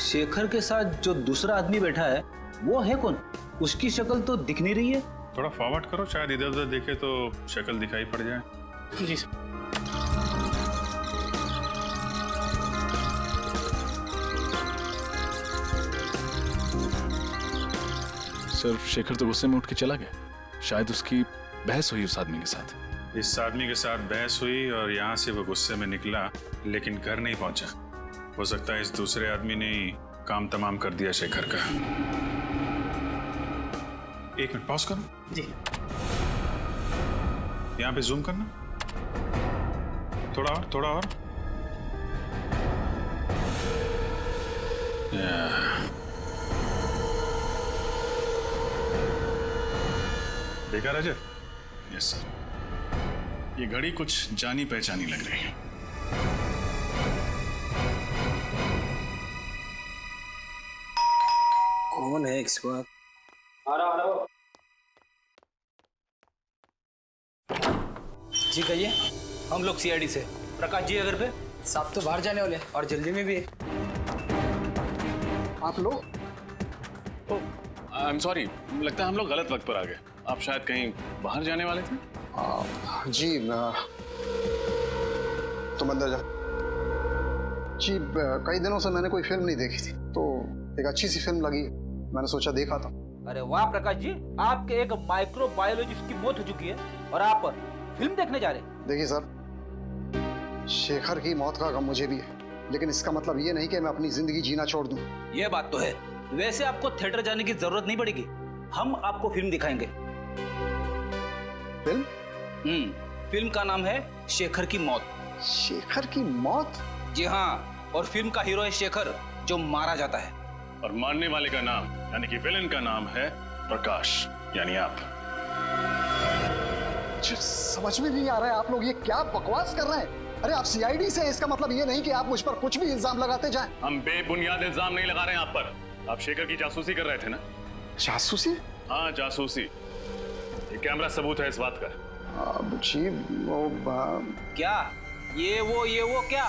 शेखर के साथ जो दूसरा आदमी बैठा है वो है कौन? उसकी शक्ल तो दिख नहीं रही है। थोड़ा फॉरवर्ड करो, शायद इधर उधर देखे तो शक्ल दिखाई पड़ जाए। जी सर। सर, शेखर तो गुस्से में उठ के चला गया। शायद उसकी बहस हुई उस आदमी के साथ। इस आदमी के साथ बहस हुई और यहाँ से वो गुस्से में निकला, लेकिन घर नहीं पहुंचा। हो सकता है इस दूसरे आदमी ने ही काम तमाम कर दिया शेखर का। 1 मिनट पॉज करो। जी। यहाँ पे जूम करना, थोड़ा और, थोड़ा और। देखा रजत? Yes sir. ये घड़ी कुछ जानी पहचानी लग रही है। कौन है इस वक्त? आ रहा। जी कहिए। हम लोग सीआईडी से। प्रकाश जी अगर पे? साहब तो बाहर जाने वाले और जल्दी में भी है। आप लोग? आई एम सॉरी, लगता है हम लोग गलत वक्त पर आ गए। आप शायद कहीं बाहर जाने वाले थे? जी तुम अंदर जाओ। जी कई दिनों से मैंने कोई फिल्म नहीं देखी थी, तो एक अच्छी सी फिल्म लगी, मैंने सोचा देखा था। अरे वाह प्रकाश जी, आपके एक माइक्रोबायोलॉजिस्ट की मौत हो चुकी है और आप फिल्म देखने जा रहे हैं। देखिए सर, शेखर की मौत का गम मुझे भी है, लेकिन इसका मतलब ये नहीं कि मैं अपनी जिंदगी जीना छोड़ दूं। ये बात तो है। वैसे आपको थिएटर जाने की जरूरत नहीं पड़ेगी, हम आपको फिल्म दिखाएंगे। फिल्म? फिल्म का नाम है शेखर की मौत। शेखर की मौत? जी हाँ, और फिल्म का हीरो है शेखर, जो मारा जाता है। और मारने वाले का नाम यानी कि विलेन का नाम है प्रकाश, यानी आप। समझ में नहीं आ रहा है, आप लोग ये क्या बकवास कर रहे हैं? अरे आप सीआईडी से, इसका मतलब ये नहीं कि आप मुझ पर कुछ भी इल्जाम लगाते जाएं। हम बेबुनियाद इल्जाम नहीं लगा रहे हैं आप पर। आप शेखर की जासूसी कर रहे थे ना? जासूसी? हाँ, जासूसी। ये कैमरा सबूत है इस बात का। जी वो क्या ये वो क्या?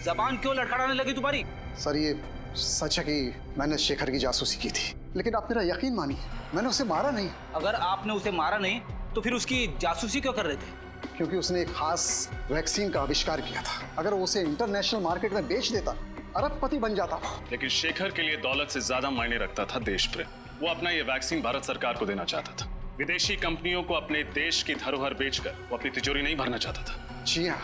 जबान क्यों लड़खड़ाने लगी तुम्हारी? सर ये सच है कि मैंने शेखर की जासूसी की थी, लेकिन आप मेरा यकीन मानिए, मैंने उसे मारा नहीं। अगर आपने उसे मारा नहीं तो फिर उसकी जासूसी क्यों कर रहे थे? क्योंकि उसने एक खास वैक्सीन का आविष्कार किया था। अगर वो उसे इंटरनेशनल मार्केट में बेच देता, अरबपति बन जाता। लेकिन शेखर के लिए दौलत से ज्यादा मायने रखता था देश प्रेम। वो अपना ये वैक्सीन भारत सरकार को देना चाहता था। विदेशी कंपनियों को अपने देश की धरोहर बेचकर वो अपनी तिजोरी नहीं भरना चाहता था। जी हाँ,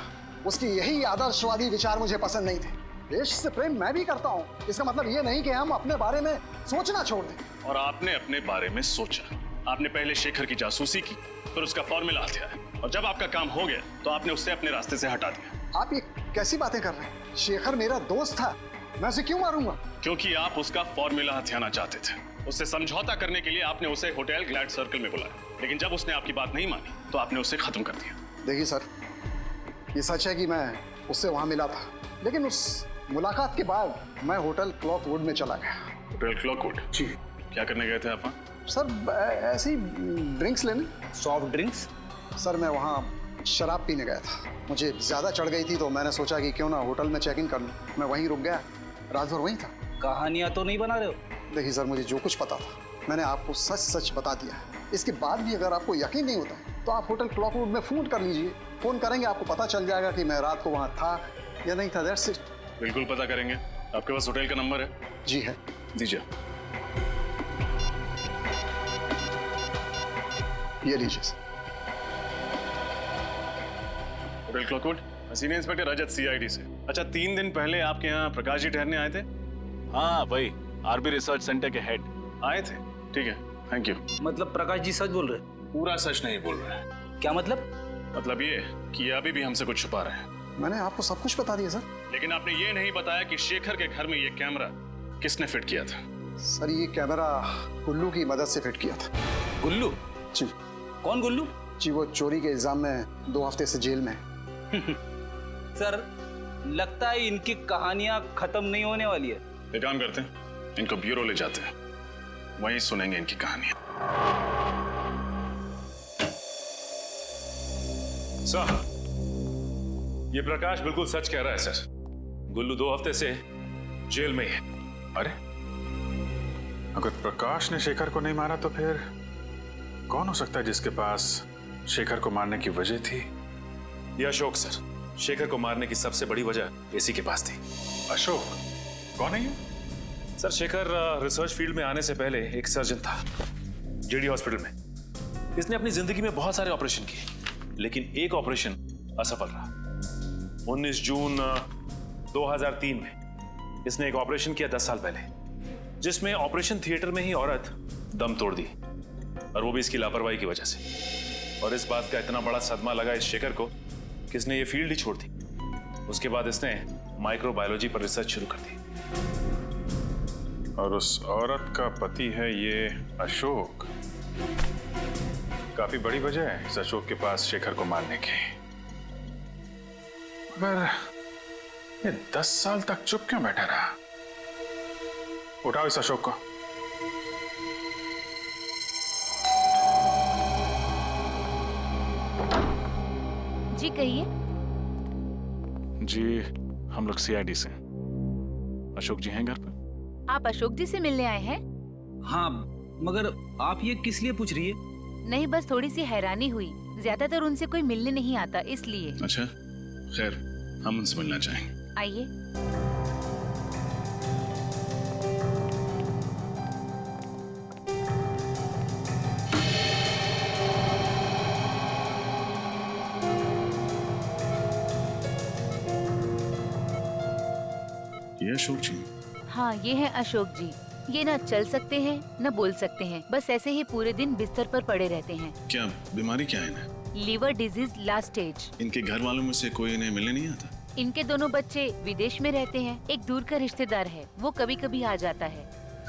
उसकी यही आदर्शवादी विचार मुझे पसंद नहीं थे। देश से प्रेम मैं भी करता हूँ, इसका मतलब ये नहीं कि हम अपने बारे में सोचना छोड़ दें। और आपने अपने बारे में सोचा। आपने पहले शेखर की जासूसी की, फिर उसका फॉर्मूला हथियाया, और जब आपका काम हो गया तो आपने उससे अपने रास्ते से हटा दिया। आप ये कैसी बातें कर रहे हैं? शेखर मेरा दोस्त था, मैं उसे क्यों मारूंगा? क्योंकि आप उसका फॉर्मूला हथियाना चाहते थे। उससे समझौता करने के लिए आपने उसे होटल ग्लैड सर्कल में बुलाया, लेकिन जब उसने आपकी बात नहीं मानी तो आपने उसे खत्म कर दिया। देखिए सर, ये सच है कि मैं उससे वहां मिला था, लेकिन उस मुलाकात के बाद मैं होटल क्लॉकवुड में चला गया। होटल क्लॉकवुड? जी। क्या करने गए थे आप? सर ऐसी ड्रिंक्स लेने। Soft drinks? सर मैं वहाँ शराब पीने गया था, मुझे ज्यादा चढ़ गई थी तो मैंने सोचा कि क्यों ना होटल में चेक इन कर लूँ। मैं वहीं रुक गया, रात भर वहीं था। कहानियां तो नहीं बना रहे हो? देखिए सर, मुझे जो कुछ पता था मैंने आपको सच सच बता दिया। इसके बाद भी अगर आपको यकीन नहीं होता तो आप होटल क्लॉकवुड में फोन कर लीजिए। फोन करेंगे, आपको पता चल जाएगा कि मैं रात को वहाँ था या नहीं था। That's it. बिल्कुल पता करेंगे। आपके पास होटल का नंबर है? जी है। दीजिए। ये लीजिए। होटल क्लॉकवुड, सीनियर इंस्पेक्टर रजत, सीआईडी से। अच्छा, 3 दिन पहले आपके यहाँ प्रकाश जी ठहरने आए थे? हाँ वही, आरबी रिसर्च सेंटर के हेड आए थे। ठीक है, थैंक यू। मतलब प्रकाश जी सच बोल रहे? पूरा सच नहीं बोल रहे। क्या मतलब? मतलब ये कि ये अभी भी हमसे कुछ छुपा रहे हैं। मैंने आपको सब कुछ बता दिया सर। लेकिन आपने ये नहीं बताया कि शेखर के घर में ये कैमरा किसने फिट किया था? सर ये कैमरा गुल्लू की मदद से फिट किया था। गुल्लू? जी। कौन गुल्लू? जी वो चोरी के इल्जाम में 2 हफ्ते से जेल में है। सर लगता है इनकी कहानियां खत्म नहीं होने वाली है। एक काम करते हैं, इनको ब्यूरो ले जाते हैं, वहीं सुनेंगे इनकी कहानियां। सर, ये प्रकाश बिल्कुल सच कह रहा है सर। गुल्लू 2 हफ्ते से जेल में ही है। अरे अगर प्रकाश ने शेखर को नहीं मारा तो फिर कौन हो सकता है जिसके पास शेखर को मारने की वजह थी? ये अशोक सर। शेखर को मारने की सबसे बड़ी वजह इसी के पास थी। अशोक कौन है ये? सर शेखर रिसर्च फील्ड में आने से पहले एक सर्जन था जेडी हॉस्पिटल में। इसने अपनी जिंदगी में बहुत सारे ऑपरेशन किए, लेकिन एक ऑपरेशन असफल रहा। 19 जून 2003 में इसने एक ऑपरेशन किया 10 साल पहले, जिसमें ऑपरेशन थिएटर में ही औरत दम तोड़ दी, और वो भी इसकी लापरवाही की वजह से। और इस बात का इतना बड़ा सदमा लगा इस शेखर को कि इसने ये फील्ड ही छोड़ दी। उसके बाद इसने माइक्रोबायोलॉजी पर रिसर्च शुरू कर दी। और उस औरत का पति है ये अशोक। काफी बड़ी वजह है इस अशोक के पास शेखर को मारने की। मगर ये 10 साल तक चुप क्यों बैठा रहा? उठाओ इस अशोक को। जी कहिए। जी हम लोग सीआईडी से। अशोक जी हैं घर पर? आप अशोक जी से मिलने आए हैं? हाँ, मगर आप ये किस लिए पूछ रही है? नहीं, बस थोड़ी सी हैरानी हुई। ज्यादातर उनसे कोई मिलने नहीं आता, इसलिए। अच्छा, खैर हम उनसे मिलना चाहेंगे। आइए। ये अशोक जी? हाँ, ये है अशोक जी। ये ना चल सकते हैं न बोल सकते हैं, बस ऐसे ही पूरे दिन बिस्तर पर पड़े रहते हैं। क्या बीमारी क्या है इन्हें? Liver disease last stage. इनके घर वालों में से कोई इन्हें मिलने नहीं आता? इनके दोनों बच्चे विदेश में रहते हैं। एक दूर का रिश्तेदार है, वो कभी कभी आ जाता है।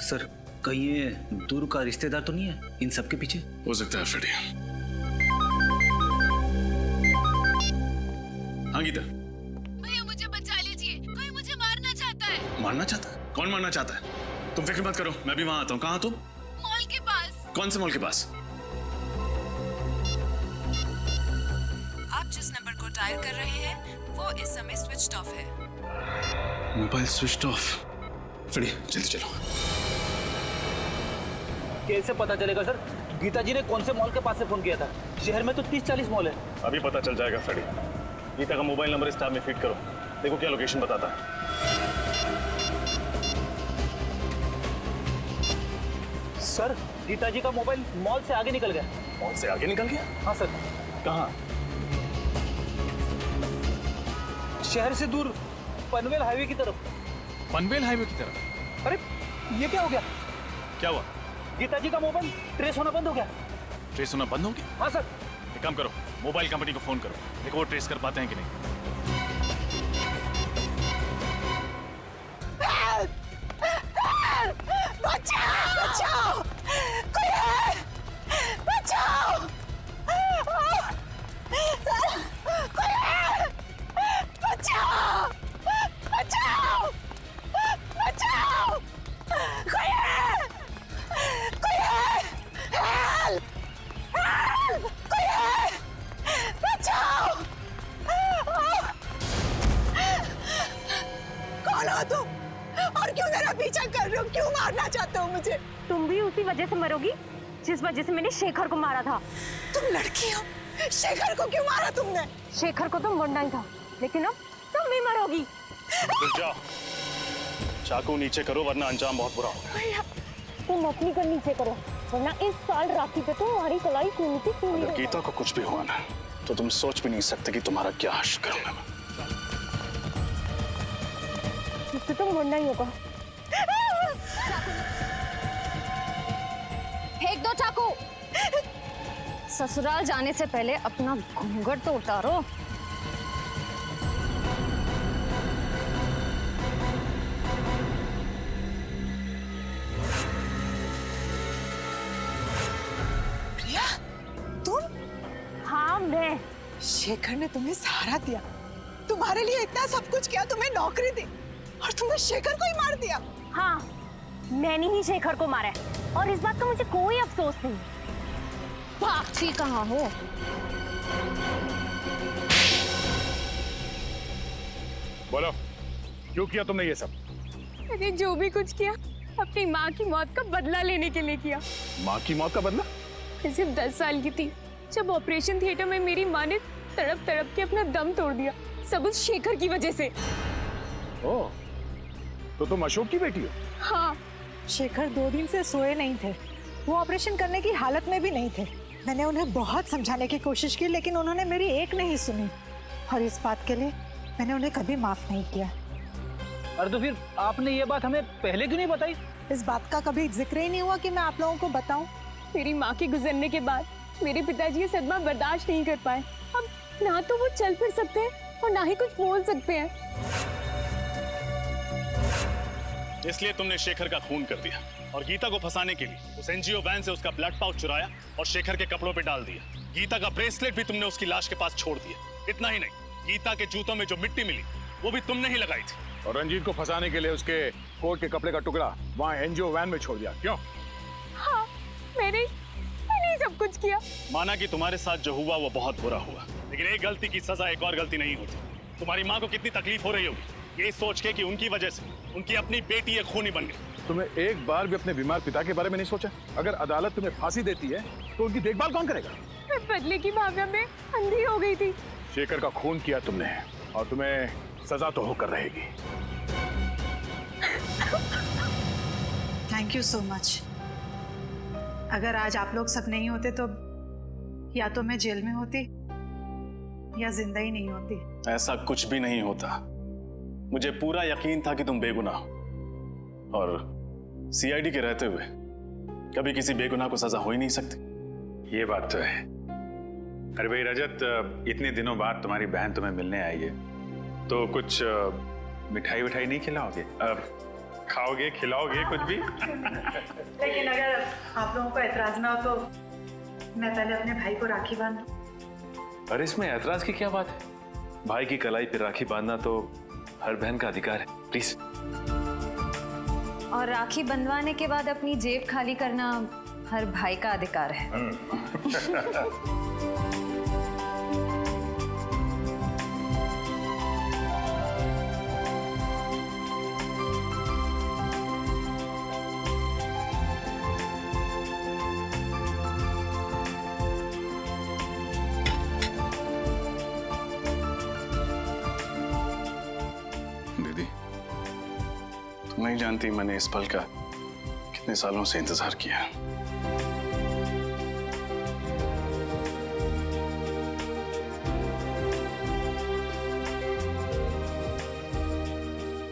सर कहीं ये दूर का रिश्तेदार तो नहीं है इन सब के पीछे? हो सकता है फ्रेडी। हाँ गीता। भैया मुझे बचा लीजिए, कोई मुझे मारना चाहता है। मारना चाहता है? कौन मारना चाहता है? तुम फिक्र मत करो, मैं भी वहाँ आता हूँ। कहाँ तुम? मॉल के पास। कौन से मॉल के पास? आप जिस नंबर को डायल कर रहे हैं वो इस समय स्विच ऑफ है। Mobile switch off. फ्रेडी जल्दी चलो। कैसे पता चलेगा सर? गीता जी ने कौन से मॉल के पास से फोन किया था? शहर में तो 30-40 मॉल है। अभी पता चल जाएगा फ्रेडी। गीता का मोबाइल नंबर इस टैब में फीड करो, देखो क्या लोकेशन बताता है। सर गीता जी का मोबाइल मॉल से आगे निकल गया। मॉल से आगे निकल गया? हाँ सर। कहाँ? शहर से दूर, पनवेल हाईवे की तरफ। पनवेल हाईवे की तरफ? अरे ये क्या हो गया? क्या हुआ? गीता जी का मोबाइल ट्रेस होना बंद हो गया। ट्रेस होना बंद हो गया? हाँ सर। एक काम करो, मोबाइल कंपनी को फोन करो, देखो वो ट्रेस कर पाते हैं कि नहीं। बचाओ! बचाओ! कोई है! बचाओ! कोई है! बचाओ! बचाओ! बचाओ! कोई है! कोई है! हेल्प! हेल्प! कोई है! बचाओ! कौन हो तुम? और क्यों मेरा पीछा कर रहे हो? क्यों मारना चाहते हो मुझे? तुम भी उसी वजह से मरोगी जिस वजह से मैंने शेखर को मारा था। तुम लड़की हो, शेखर को क्यों मारा तुमने? शेखर को तो मरना ही था, लेकिन अब तुम भी मरोगी। रुक जाओ, चाकू नीचे करो वरना अंजाम बहुत बुरा होगा। तुम अपनी कर नीचे करो, वरना इस साल राखी पे तुम्हारी कलाई खूनी की खूनी अगर गीता को कुछ भी हुआ ना, तो तुम सोच भी नहीं सकते कि तुम्हारा क्या हश्र करूंगा मैं। इससे तो मरना ही होगा। फेंक दो चाकू। ससुराल जाने से पहले अपना घूंघट तो उतारो। प्रिया, तुम? हाँ मैं। शेखर ने तुम्हें सहारा दिया, तुम्हारे लिए इतना सब कुछ किया, तुम्हें नौकरी दी, और तुमने शेखर को ही मार दिया। हाँ, मैंने ही शेखर को मारा है और इस बात का मुझे कोई अफसोस नहीं। भागती कहाँ हो? बोलो, क्यों किया तुमने ये सब? अरे जो भी कुछ किया अपनी माँ की मौत का बदला लेने के लिए किया। माँ की मौत का बदला? मैं सिर्फ 10 साल की थी जब ऑपरेशन थिएटर में मेरी माँ ने तड़प तड़प के अपना दम तोड़ दिया, सब उस शेखर की वजह से। ओह, तो तुम अशोक की बेटी हो? हाँ। शेखर 2 दिन से सोए नहीं थे, वो ऑपरेशन करने की हालत में भी नहीं थे। मैंने उन्हें बहुत समझाने की कोशिश की लेकिन उन्होंने मेरी एक नहीं सुनी, और इस बात के लिए मैंने उन्हें कभी माफ नहीं किया। अरे तो फिर आपने ये बात हमें पहले क्यों नहीं बताई? इस बात का कभी जिक्र ही नहीं हुआ कि मैं आप लोगों को बताऊं। मेरी माँ के गुजरने के बाद मेरे पिताजी ये सदमा बर्दाश्त नहीं कर पाए। अब ना तो वो चल फिर सकते हैं और ना ही कुछ बोल सकते हैं। इसलिए तुमने शेखर का खून कर दिया और गीता को फंसाने के लिए उस एनजीओ वैन से उसका ब्लड पाउच चुराया और शेखर के कपड़ों पे डाल दिया। गीता का ब्रेसलेट भी तुमने उसकी लाश के पास छोड़ दिया। इतना ही नहीं, गीता के जूतों में जो मिट्टी मिली वो भी तुमने ही लगाई थी। और रंजीत को फंसाने के लिए उसके कोट के कपड़े का टुकड़ा वहाँ एनजीओ वैन में छोड़ दिया, क्यों? हाँ, मैंने सब कुछ किया। माना कि तुम्हारे साथ जो हुआ वो बहुत बुरा हुआ, लेकिन एक गलती की सजा एक और गलती नहीं होती। तुम्हारी माँ को कितनी तकलीफ हो रही होगी ये सोच के कि उनकी वजह से उनकी अपनी बेटी एक खूनी बन गई। तुम्हें एक बार भी अपने बीमार पिता के बारे में नहीं सोचा? अगर अदालत तुम्हें फांसी देती है तो उनकी देखभाल कौन करेगा? मैं बदले की भावना में अंधी हो गई थी। शेखर का खून किया तुमने और तुम्हें सजा तो होकर रहेगी। Thank you so much. अगर आज आप लोग सब नहीं होते तो या तो मैं जेल में होती या जिंदा ही नहीं होती। ऐसा कुछ भी नहीं होता। मुझे पूरा यकीन था कि तुम बेगुनाह हो, और सीआईडी के रहते हुए कभी किसी बेगुनाह को सजा हो ही नहीं सकती। ये बात तो है। अरे भाई रजत, इतने दिनों बाद तुम्हारी बहन तुम्हें मिलने आई है, तो कुछ मिठाई विठाई नहीं खिलाओगे? खाओगे, खिलाओगे कुछ भी? लेकिन अगर आप लोगों को एतराज ना हो तो मैं पहले अपने भाई को राखी बांध दूं। अरे इसमें ऐतराज की क्या बात है? भाई की कलाई पे राखी बांधना तो हर बहन का अधिकार है। प्लीज। और राखी बंधवाने के बाद अपनी जेब खाली करना हर भाई का अधिकार है। नहीं जानती मैंने इस पल का कितने सालों से इंतजार किया।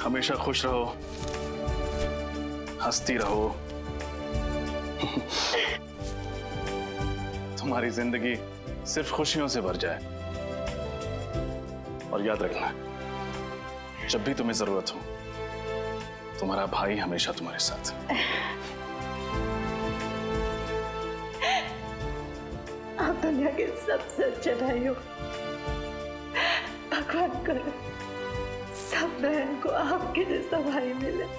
हमेशा खुश रहो, हंसती रहो। तुम्हारी जिंदगी सिर्फ खुशियों से भर जाए। और याद रखना, जब भी तुम्हें जरूरत हो तुम्हारा भाई हमेशा तुम्हारे साथ। आप दुनिया के सबसे अच्छे भाई हो। भगवान करे सब बहन को आपके जैसा भाई मिले।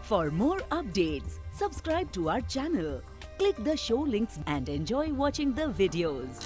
For more updates, subscribe to our channel, click the show links and enjoy watching the videos.